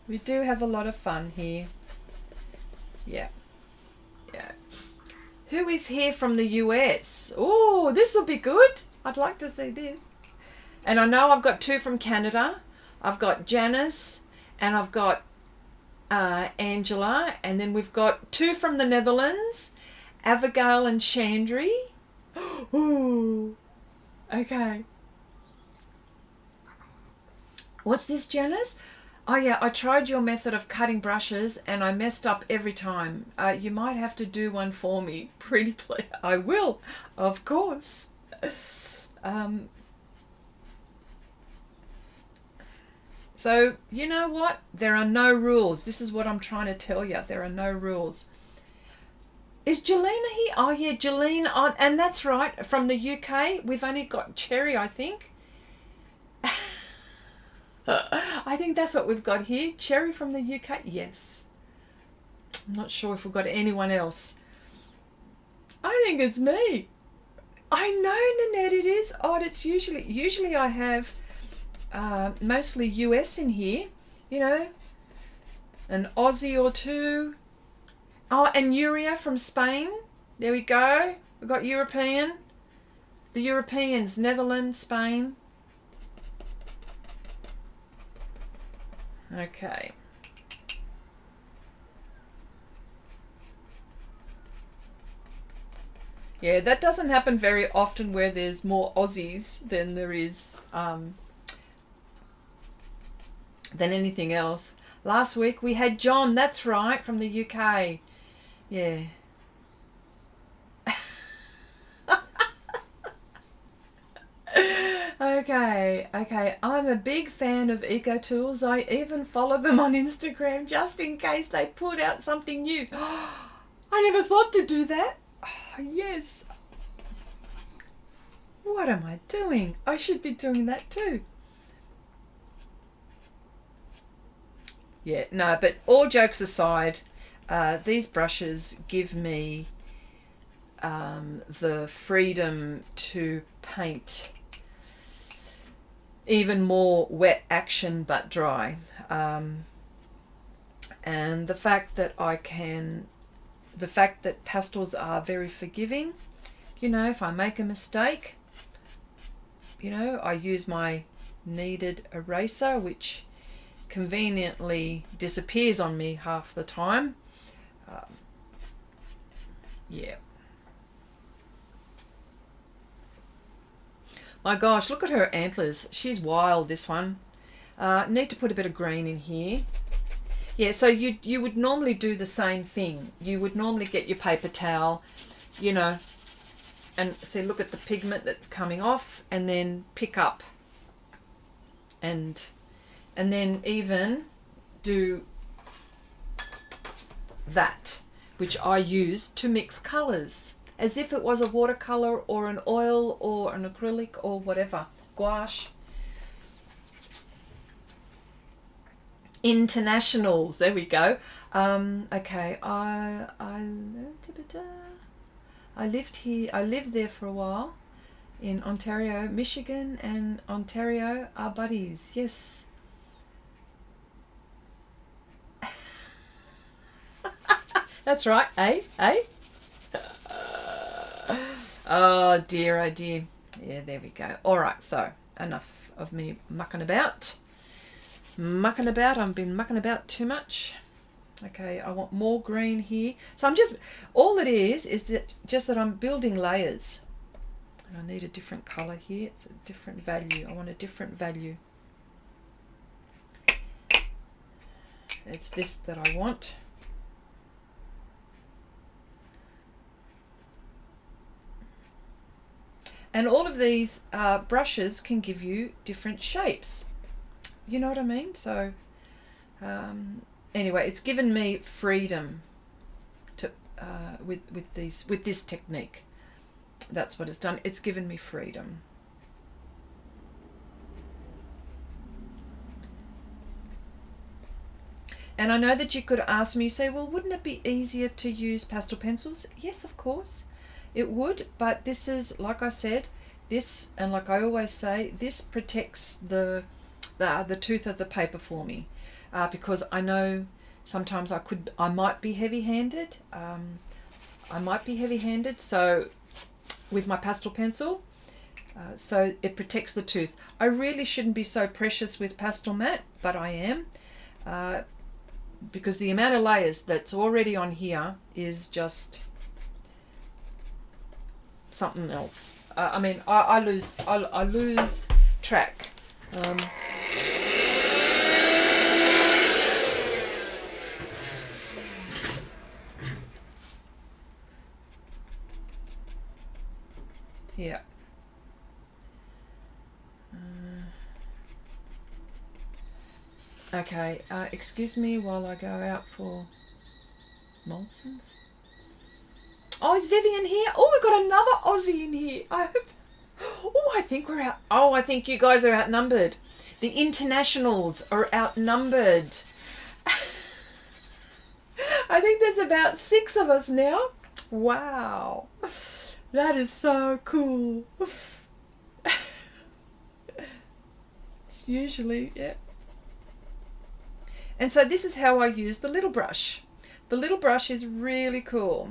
We do have a lot of fun here. Yeah. Yeah. Who is here from the US? Oh, this will be good. I'd like to see this. And I know I've got 2 from Canada. I've got Janice and I've got Angela. And then we've got 2 from the Netherlands, Abigail and Chandri. Ooh, okay. What's this, Janice? Oh yeah, I tried your method of cutting brushes and I messed up every time. You might have to do one for me. Pretty please. I will, of course. So, you know what? There are no rules. This is what I'm trying to tell you. There are no rules. Is Jelena here? Oh, yeah, Jelena. Oh, and that's right. From the UK, we've only got Cherry, I think. I think that's what we've got here. Cherry from the UK. Yes. I'm not sure if we've got anyone else. I think it's me. I know, Nanette, it is. Oh, it's usually I have mostly US in here, you know, an Aussie or 2. Oh, and Nuria from Spain. There we go. We've got European. The Europeans, Netherlands, Spain. Okay. Yeah, that doesn't happen very often where there's more Aussies than there is than anything else. Last week we had John, that's right, from the UK. Yeah. Okay. I'm a big fan of eco tools. I even follow them on Instagram just in case they put out something new. I never thought to do that. Oh, yes. What am I doing? I should be doing that too. Yeah, no, but all jokes aside, these brushes give me the freedom to paint even more wet action but dry. And the fact that pastels are very forgiving, you know, if I make a mistake, you know, I use my kneaded eraser, which conveniently disappears on me half the time. Yeah. My gosh, look at her antlers. She's wild, this one. Need to put a bit of green in here. Yeah, so you would normally do the same thing. You would normally get your paper towel, you know, and see, look at the pigment that's coming off, and then pick up and then even do that, which I use to mix colours, as if it was a watercolour or an oil or an acrylic or whatever, gouache. Internationals, there we go. Okay, I lived there for a while in Ontario, Michigan, and Ontario are buddies. Yes. That's right, eh? Eh? Oh dear, oh dear. Yeah, there we go. All right, so enough of me mucking about. I've been mucking about too much. Okay, I want more green here. So I'm just, all it is just that I'm building layers. And I need a different colour here. It's a different value. I want a different value. It's this that I want. And all of these brushes can give you different shapes. You know what I mean? So anyway, it's given me freedom to with this technique. That's what it's done. It's given me freedom. And I know that you could ask me, say, well, wouldn't it be easier to use pastel pencils? Yes, of course, it would. But this is, like I said, this, and like I always say, this protects the tooth of the paper for me, because I know sometimes I might be heavy-handed. So with my pastel pencil, so it protects the tooth. I really shouldn't be so precious with Pastelmat, but I am. Because the amount of layers that's already on here is just something else. I mean, I lose track. Yeah. Okay, excuse me while I go out for Molson's. Oh, is Vivian here? Oh, we've got another Aussie in here. I think we're out. Oh, I think you guys are outnumbered. The internationals are outnumbered. I think there's about 6 of us now. Wow. That is so cool. It's usually, yeah. And so this is how I use the little brush. The little brush is really cool.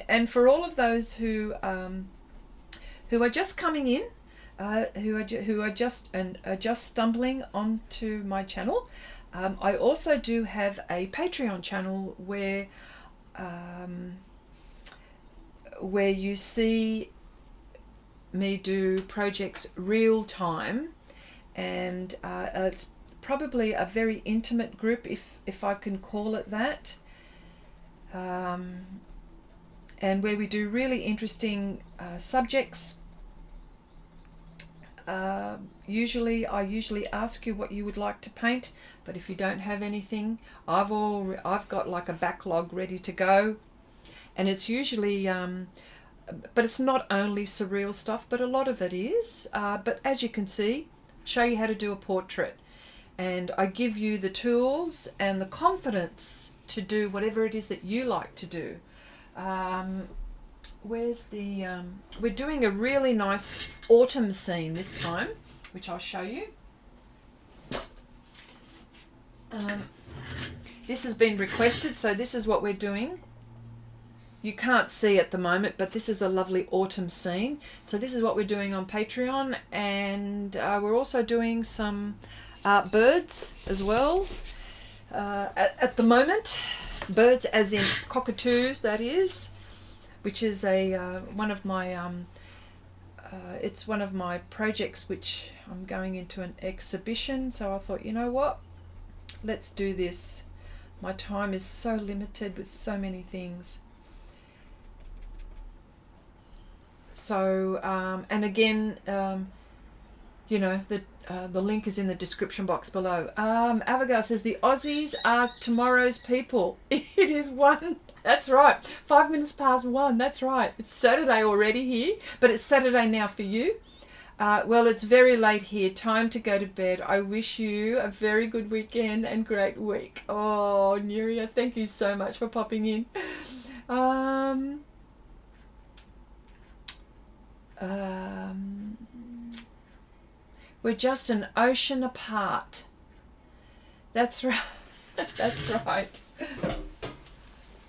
And for all of those who are just coming in, who are just stumbling onto my channel, I also do have a Patreon channel where you see me do projects real time, and it's probably a very intimate group, if I can call it that, and where we do really interesting subjects. I usually ask you what you would like to paint, but if you don't have anything, I've got like a backlog ready to go, and it's usually but it's not only surreal stuff, but a lot of it is. But as you can see, show you how to do a portrait. And I give you the tools and the confidence to do whatever it is that you like to do. Where's the... we're doing a really nice autumn scene this time, which I'll show you. This has been requested, so this is what we're doing. You can't see at the moment, but this is a lovely autumn scene. So this is what we're doing on Patreon, and we're also doing some... birds as well at the moment. Birds as in cockatoos, that is, which is one of my it's one of my projects which I'm going into an exhibition. So I thought, you know what, let's do this. My time is so limited with so many things. So and again, you know, the link is in the description box below. Abigail says the Aussies are tomorrow's people. It is 1. That's right. 5 minutes past 1. That's right. It's Saturday already here, but it's Saturday now for you. Well, it's very late here. Time to go to bed. I wish you a very good weekend and great week. Oh, Nuria, thank you so much for popping in. We're just an ocean apart. That's right. That's right.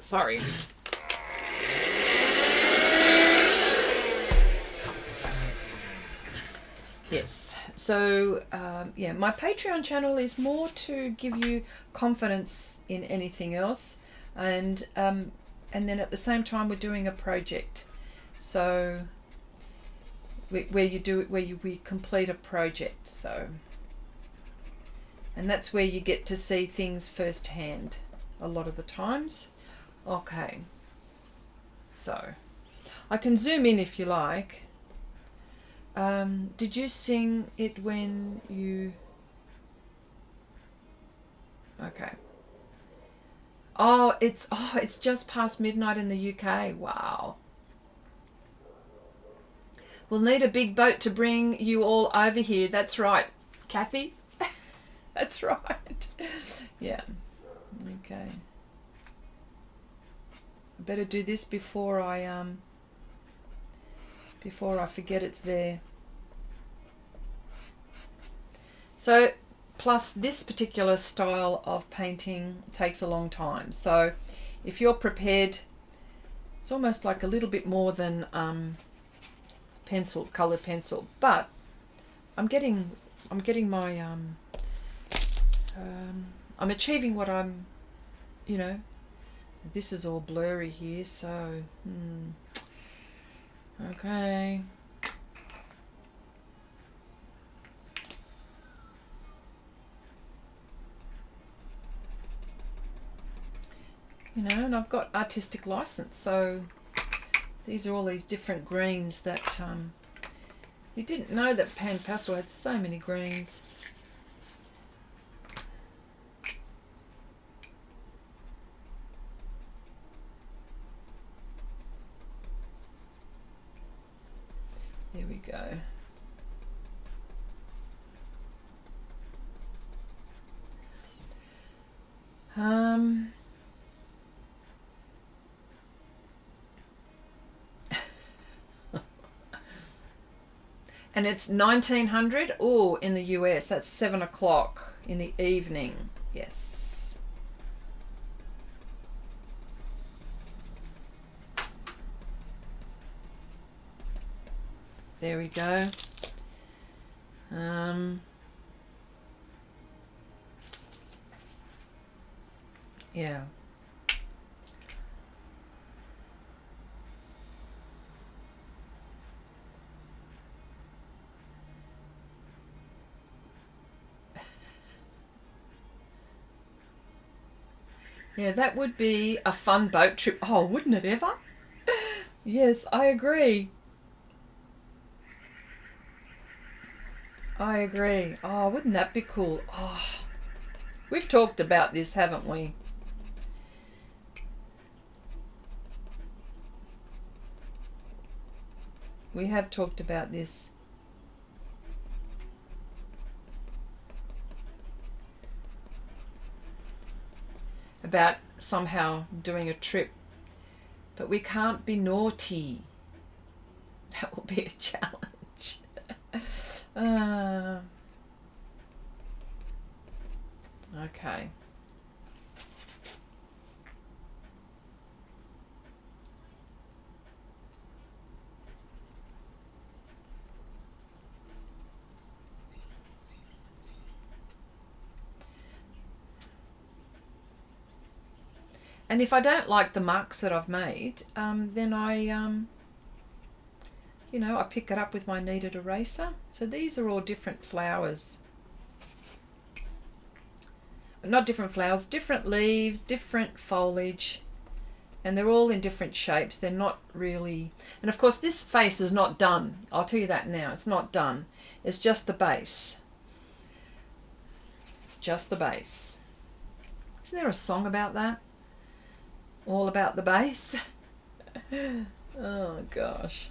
Sorry. Yes, so yeah, my Patreon channel is more to give you confidence in anything else, and then at the same time we're doing a project, so we complete a project, so, and that's where you get to see things firsthand a lot of the times. Okay, so I can zoom in if you like. Did you sing it when you... Okay. Oh, it's just past midnight in the UK. Wow. We'll need a big boat to bring you all over here. That's right, Kathy. That's right. Yeah. Okay. I better do this before I forget it's there. So, plus this particular style of painting takes a long time. So, if you're prepared, it's almost like a little bit more than colored pencil. But I'm getting my I'm achieving what I'm, you know. This is all blurry here, so okay. You know, and I've got artistic license, so these are all these different greens that you didn't know that Panpastel had so many greens. There we go. And it's 1900. Oh, in the US, that's 7 o'clock in the evening. Yes. There we go. Yeah. Yeah, that would be a fun boat trip. Oh, wouldn't it ever? Yes, I agree. I agree. Oh, wouldn't that be cool? Oh, we've talked about this, haven't we? We have talked about this. About somehow doing a trip, but we can't be naughty. That will be a challenge. Okay. And if I don't like the marks that I've made, then I, you know, I pick it up with my kneaded eraser. So these are all different flowers. Not different flowers, different leaves, different foliage. And they're all in different shapes. They're not really... And of course this face is not done. I'll tell you that now. It's not done. It's just the base. Just the base. Isn't there a song about that? All about the base. Oh gosh.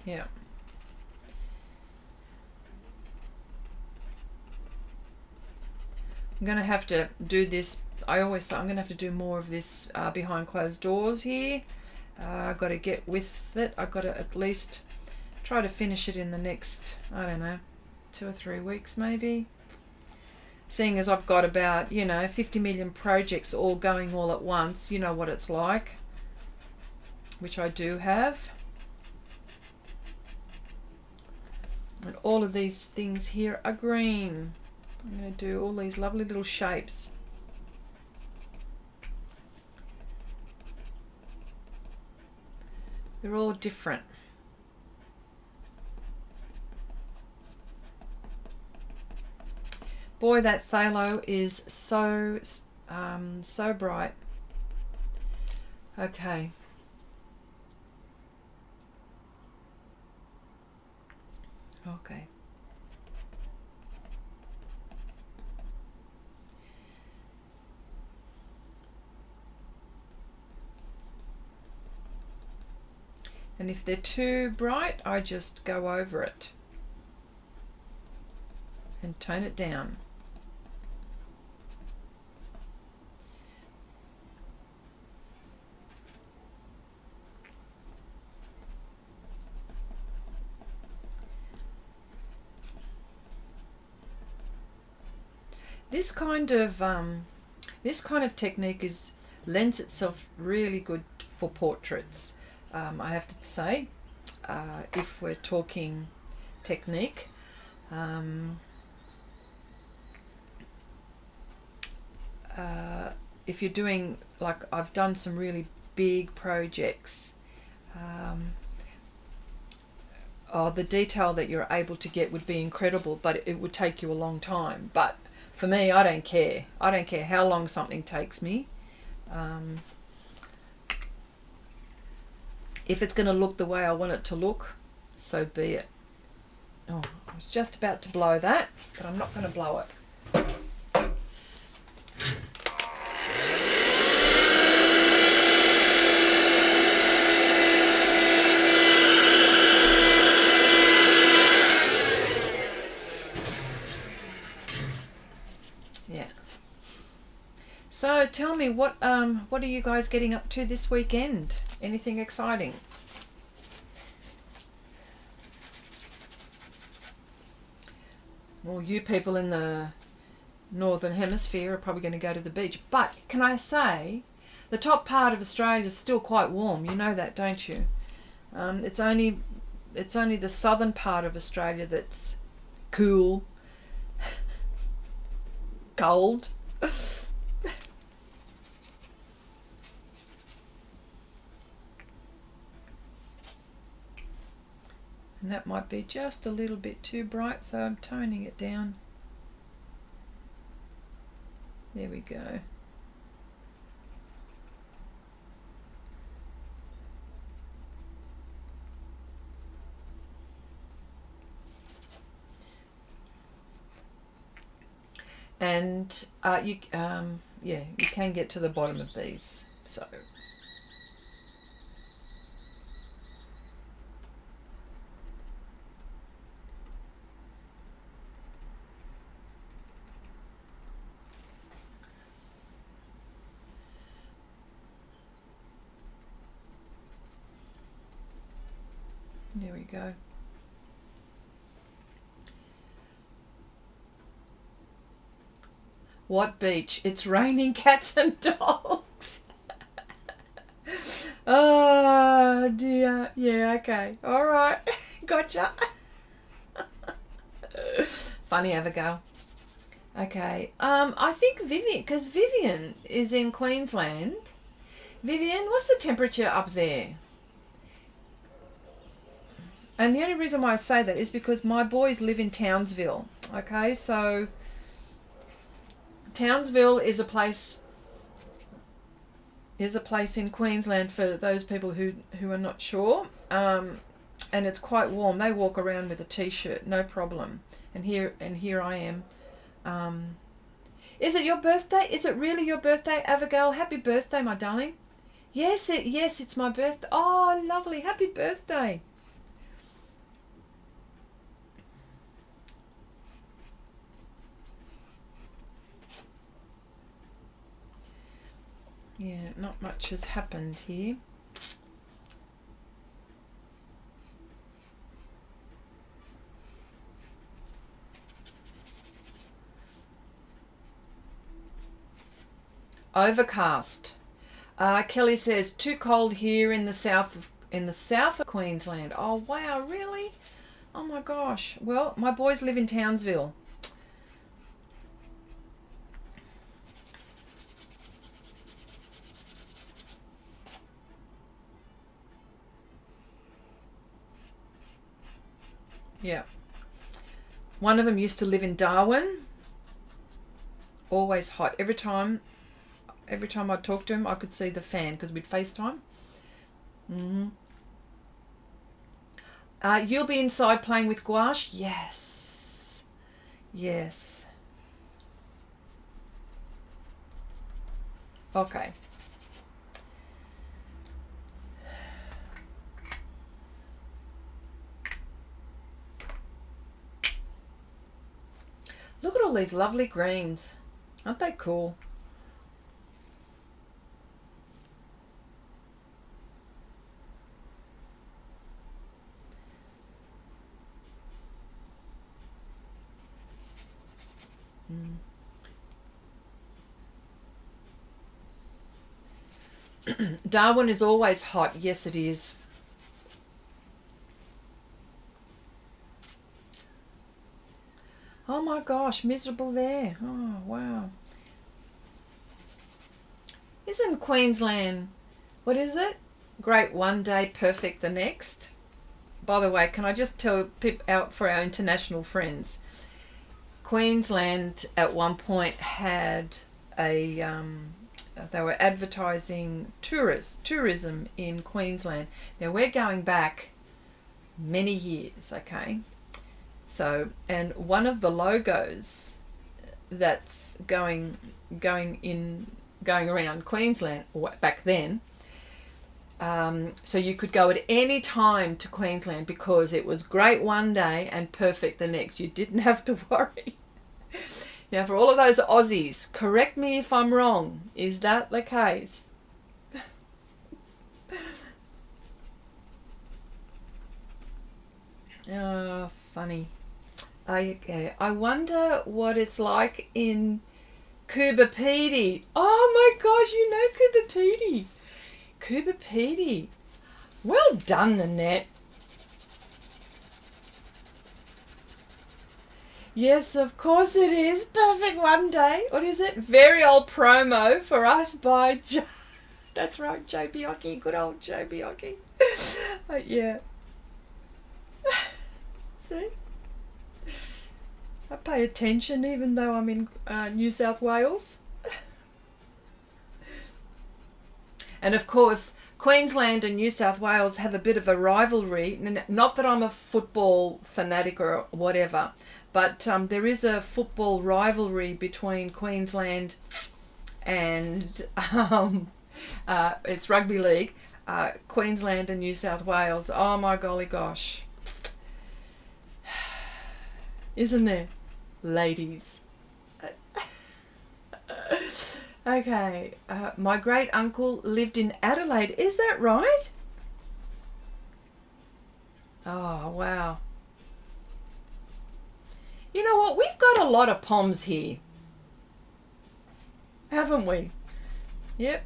Yeah. I'm going to have to do this. I always say I'm going to have to do more of this behind closed doors here. I've got to get with it. I've got to at least Try to finish it in the next, I don't know, 2 or 3 weeks maybe. Seeing as I've got about, 50 million projects all going all at once, you know what it's like, which I do have. And all of these things here are green. I'm going to do all these lovely little shapes. They're all different. Boy, that phthalo is so bright. Okay. Okay. And if they're too bright, I just go over it and tone it down. This kind of technique lends itself really good for portraits. I have to say, if we're talking technique, if you're doing, like I've done some really big projects, the detail that you're able to get would be incredible, but it would take you a long time. But for me, I don't care. I don't care how long something takes me. If it's going to look the way I want it to look, so be it. Oh, I was just about to blow that, but I'm not going to blow it. Yeah. So tell me, what are you guys getting up to this weekend? Anything exciting? Well, you people in the northern hemisphere are probably going to go to the beach. But can I say, the top part of Australia is still quite warm. You know that, don't you? It's only the southern part of Australia that's cool, cold. And that might be just a little bit too bright, so I'm toning it down. There we go. And you can get to the bottom of these. So there we go. What beach? It's raining cats and dogs. Oh dear. Yeah, okay. All right. Gotcha. Funny Abigail. Okay. I think Vivian, because Vivian is in Queensland. Vivian, what's the temperature up there? And the only reason why I say that is because my boys live in Townsville. Okay, so Townsville is a place in Queensland for those people who are not sure. And it's quite warm. They walk around with a t-shirt, no problem. And here I am. Is it your birthday? Is it really your birthday, Abigail? Happy birthday, my darling. Yes, it's my birthday. Oh, lovely. Happy birthday. Yeah, not much has happened here. Overcast. Kelly says too cold here in the south of Queensland. Oh wow, really? Oh my gosh. Well, my boys live in Townsville. Yeah. One of them used to live in Darwin. Always hot. Every time I talked to him, I could see the fan because we'd FaceTime. You'll be inside playing with gouache? Yes. Yes. Okay. Look at all these lovely greens. Aren't they cool? Darwin is always hot. Yes, it is. Oh my gosh, miserable there. Oh, wow. Isn't Queensland, what is it? Great one day, perfect the next. By the way, can I just tell people out for our international friends, Queensland at one point had a, they were advertising tourism in Queensland. Now we're going back many years, okay? So, and one of the logos that's going around Queensland back then, so you could go at any time to Queensland because it was great one day and perfect the next. You didn't have to worry. Now, for all of those Aussies, correct me if I'm wrong. Is that the case? Oh, funny. Okay. I wonder what it's like in Coober Pedy. Oh my gosh, you know Coober Pedy. Coober Pedy. Well done, Nanette. Yes, of course it is. Perfect one day. What is it? Very old promo for us by Joe. That's right, Joe Biocchi. Good old Joe Biocchi. Yeah. See? I pay attention even though I'm in New South Wales. And of course, Queensland and New South Wales have a bit of a rivalry. Not that I'm a football fanatic or whatever, but there is a football rivalry between Queensland and it's rugby league. Queensland and New South Wales. Oh my golly gosh. Isn't there? Ladies. Okay. My great uncle lived in Adelaide. Is that right? Oh, wow. You know what? We've got a lot of Poms here. Haven't we? Yep.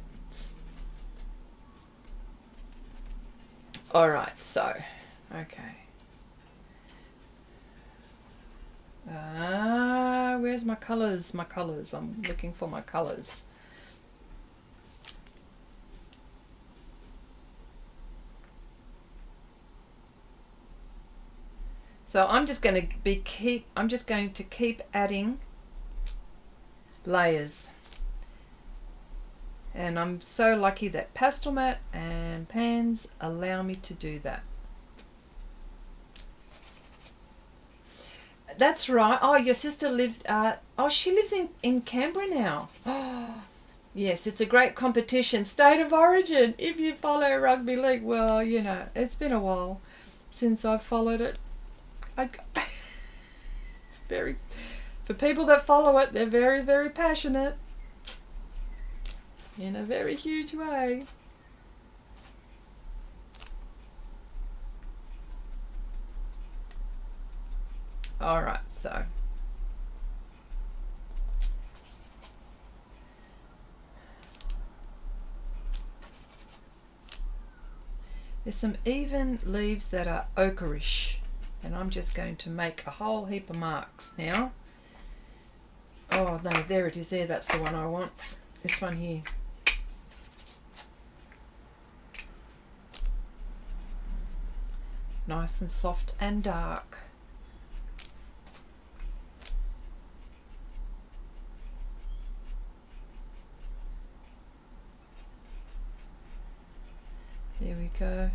All right. So, okay. Where's my colours? My colours. I'm looking for my colours. So I'm just going to keep adding layers. And I'm so lucky that Pastelmat and pans allow me to do that. That's right. Oh, your sister lived, she lives in Canberra now. Oh, yes, it's a great competition. State of origin, if you follow rugby league. Well, you know, it's been a while since I've followed it. It's very, for people that follow it, they're very, very passionate in a very huge way. All right, so There's some even leaves that are ochreish, and I'm just going to make a whole heap of marks now. Oh no, there it is there, that's the one I want. This one here. Nice and soft and dark. There we go.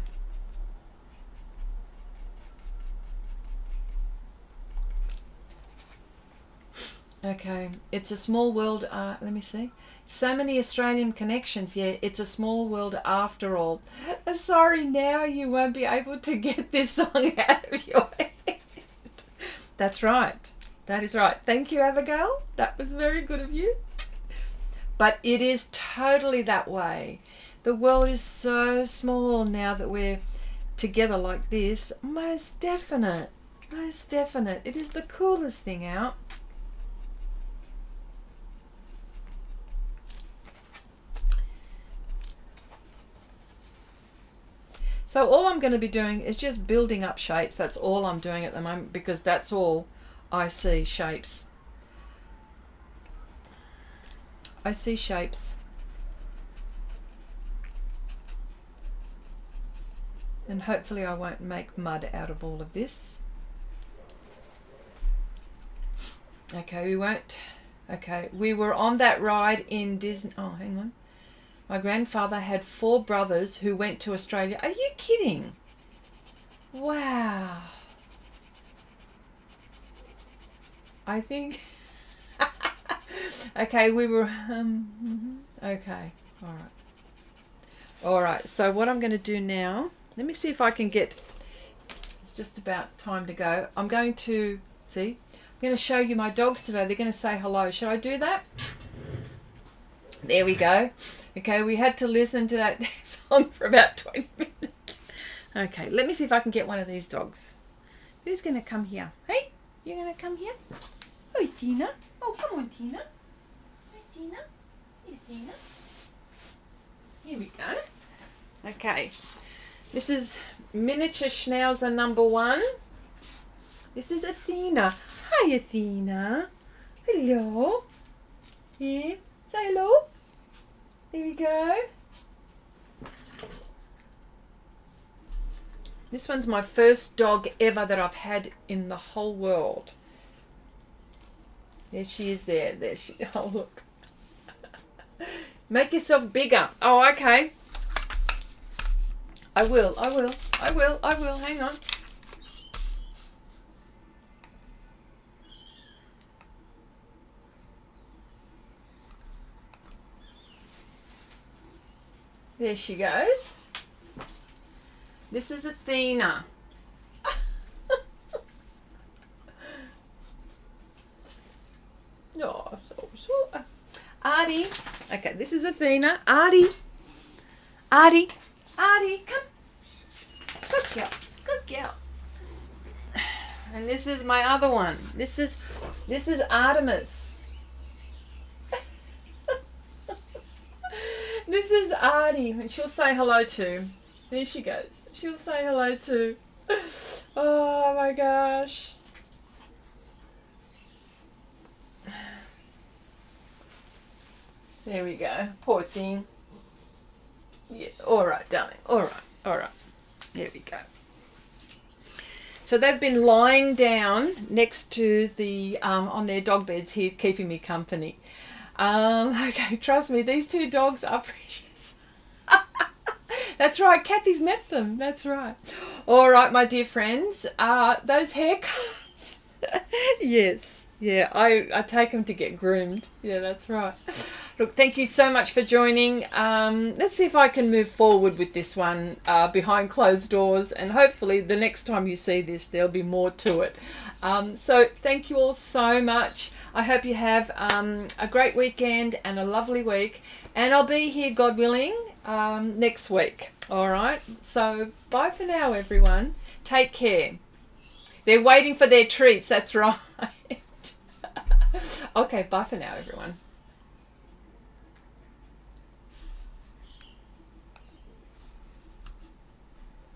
Okay, it's a small world. Let me see. So many Australian connections. Yeah, it's a small world after all. Sorry, now you won't be able to get this song out of your head. That's right. That is right. Thank you, Abigail. That was very good of you. But it is totally that way. The world is so small now that we're together like this. Most definite. Most definite. It is the coolest thing out. So all I'm going to be doing is just building up shapes. That's all I'm doing at the moment, because that's all I see, shapes. I see shapes. And hopefully I won't make mud out of all of this. Okay, we won't. Okay, we were on that ride in Disney. Oh, hang on. My grandfather had 4 brothers who went to Australia. Are you kidding? Wow. I think... Okay, we were... Okay, all right. All right, so what I'm going to do now... Let me see if I can get... It's just about time to go. I'm going to... See? I'm going to show you my dogs today. They're going to say hello. Should I do that? There we go. Okay, we had to listen to that song for about 20 minutes. Okay, let me see if I can get one of these dogs. Who's going to come here? Hey, you're going to come here? Oh, Tina. Oh, come on, Tina. Hi, Tina. Here, Tina. Here we go. Okay, this is miniature schnauzer number 1. This is Athena. Hi, Athena. Hello. Yeah, say hello. There we go. This one's my first dog ever that I've had in the whole world. There she is there. There she... Oh, look. Make yourself bigger. Oh, okay. I will. Hang on. There she goes. This is Athena. Oh, so. Artie. Okay, this is Athena. Artie, come. Good girl. Good girl. And this is my other one. This is Artemis. This is Artie, and she'll say hello too. There she goes. She'll say hello too. Oh my gosh. There we go. Poor thing. Yeah. All right, darling. All right. There we go. So they've been lying down next to the on their dog beds here, keeping me company. Okay, trust me, these 2 dogs are precious. That's right, Kathy's met them. That's right. All right, my dear friends, those haircuts. Yes, yeah, I take them to get groomed. Yeah, that's right. Look, thank you so much for joining. Let's see if I can move forward with this one behind closed doors, and hopefully the next time you see this, there'll be more to it. So thank you all so much. I hope you have a great weekend and a lovely week. And I'll be here, God willing, next week. All right? So bye for now, everyone. Take care. They're waiting for their treats. That's right. Okay, bye for now, everyone.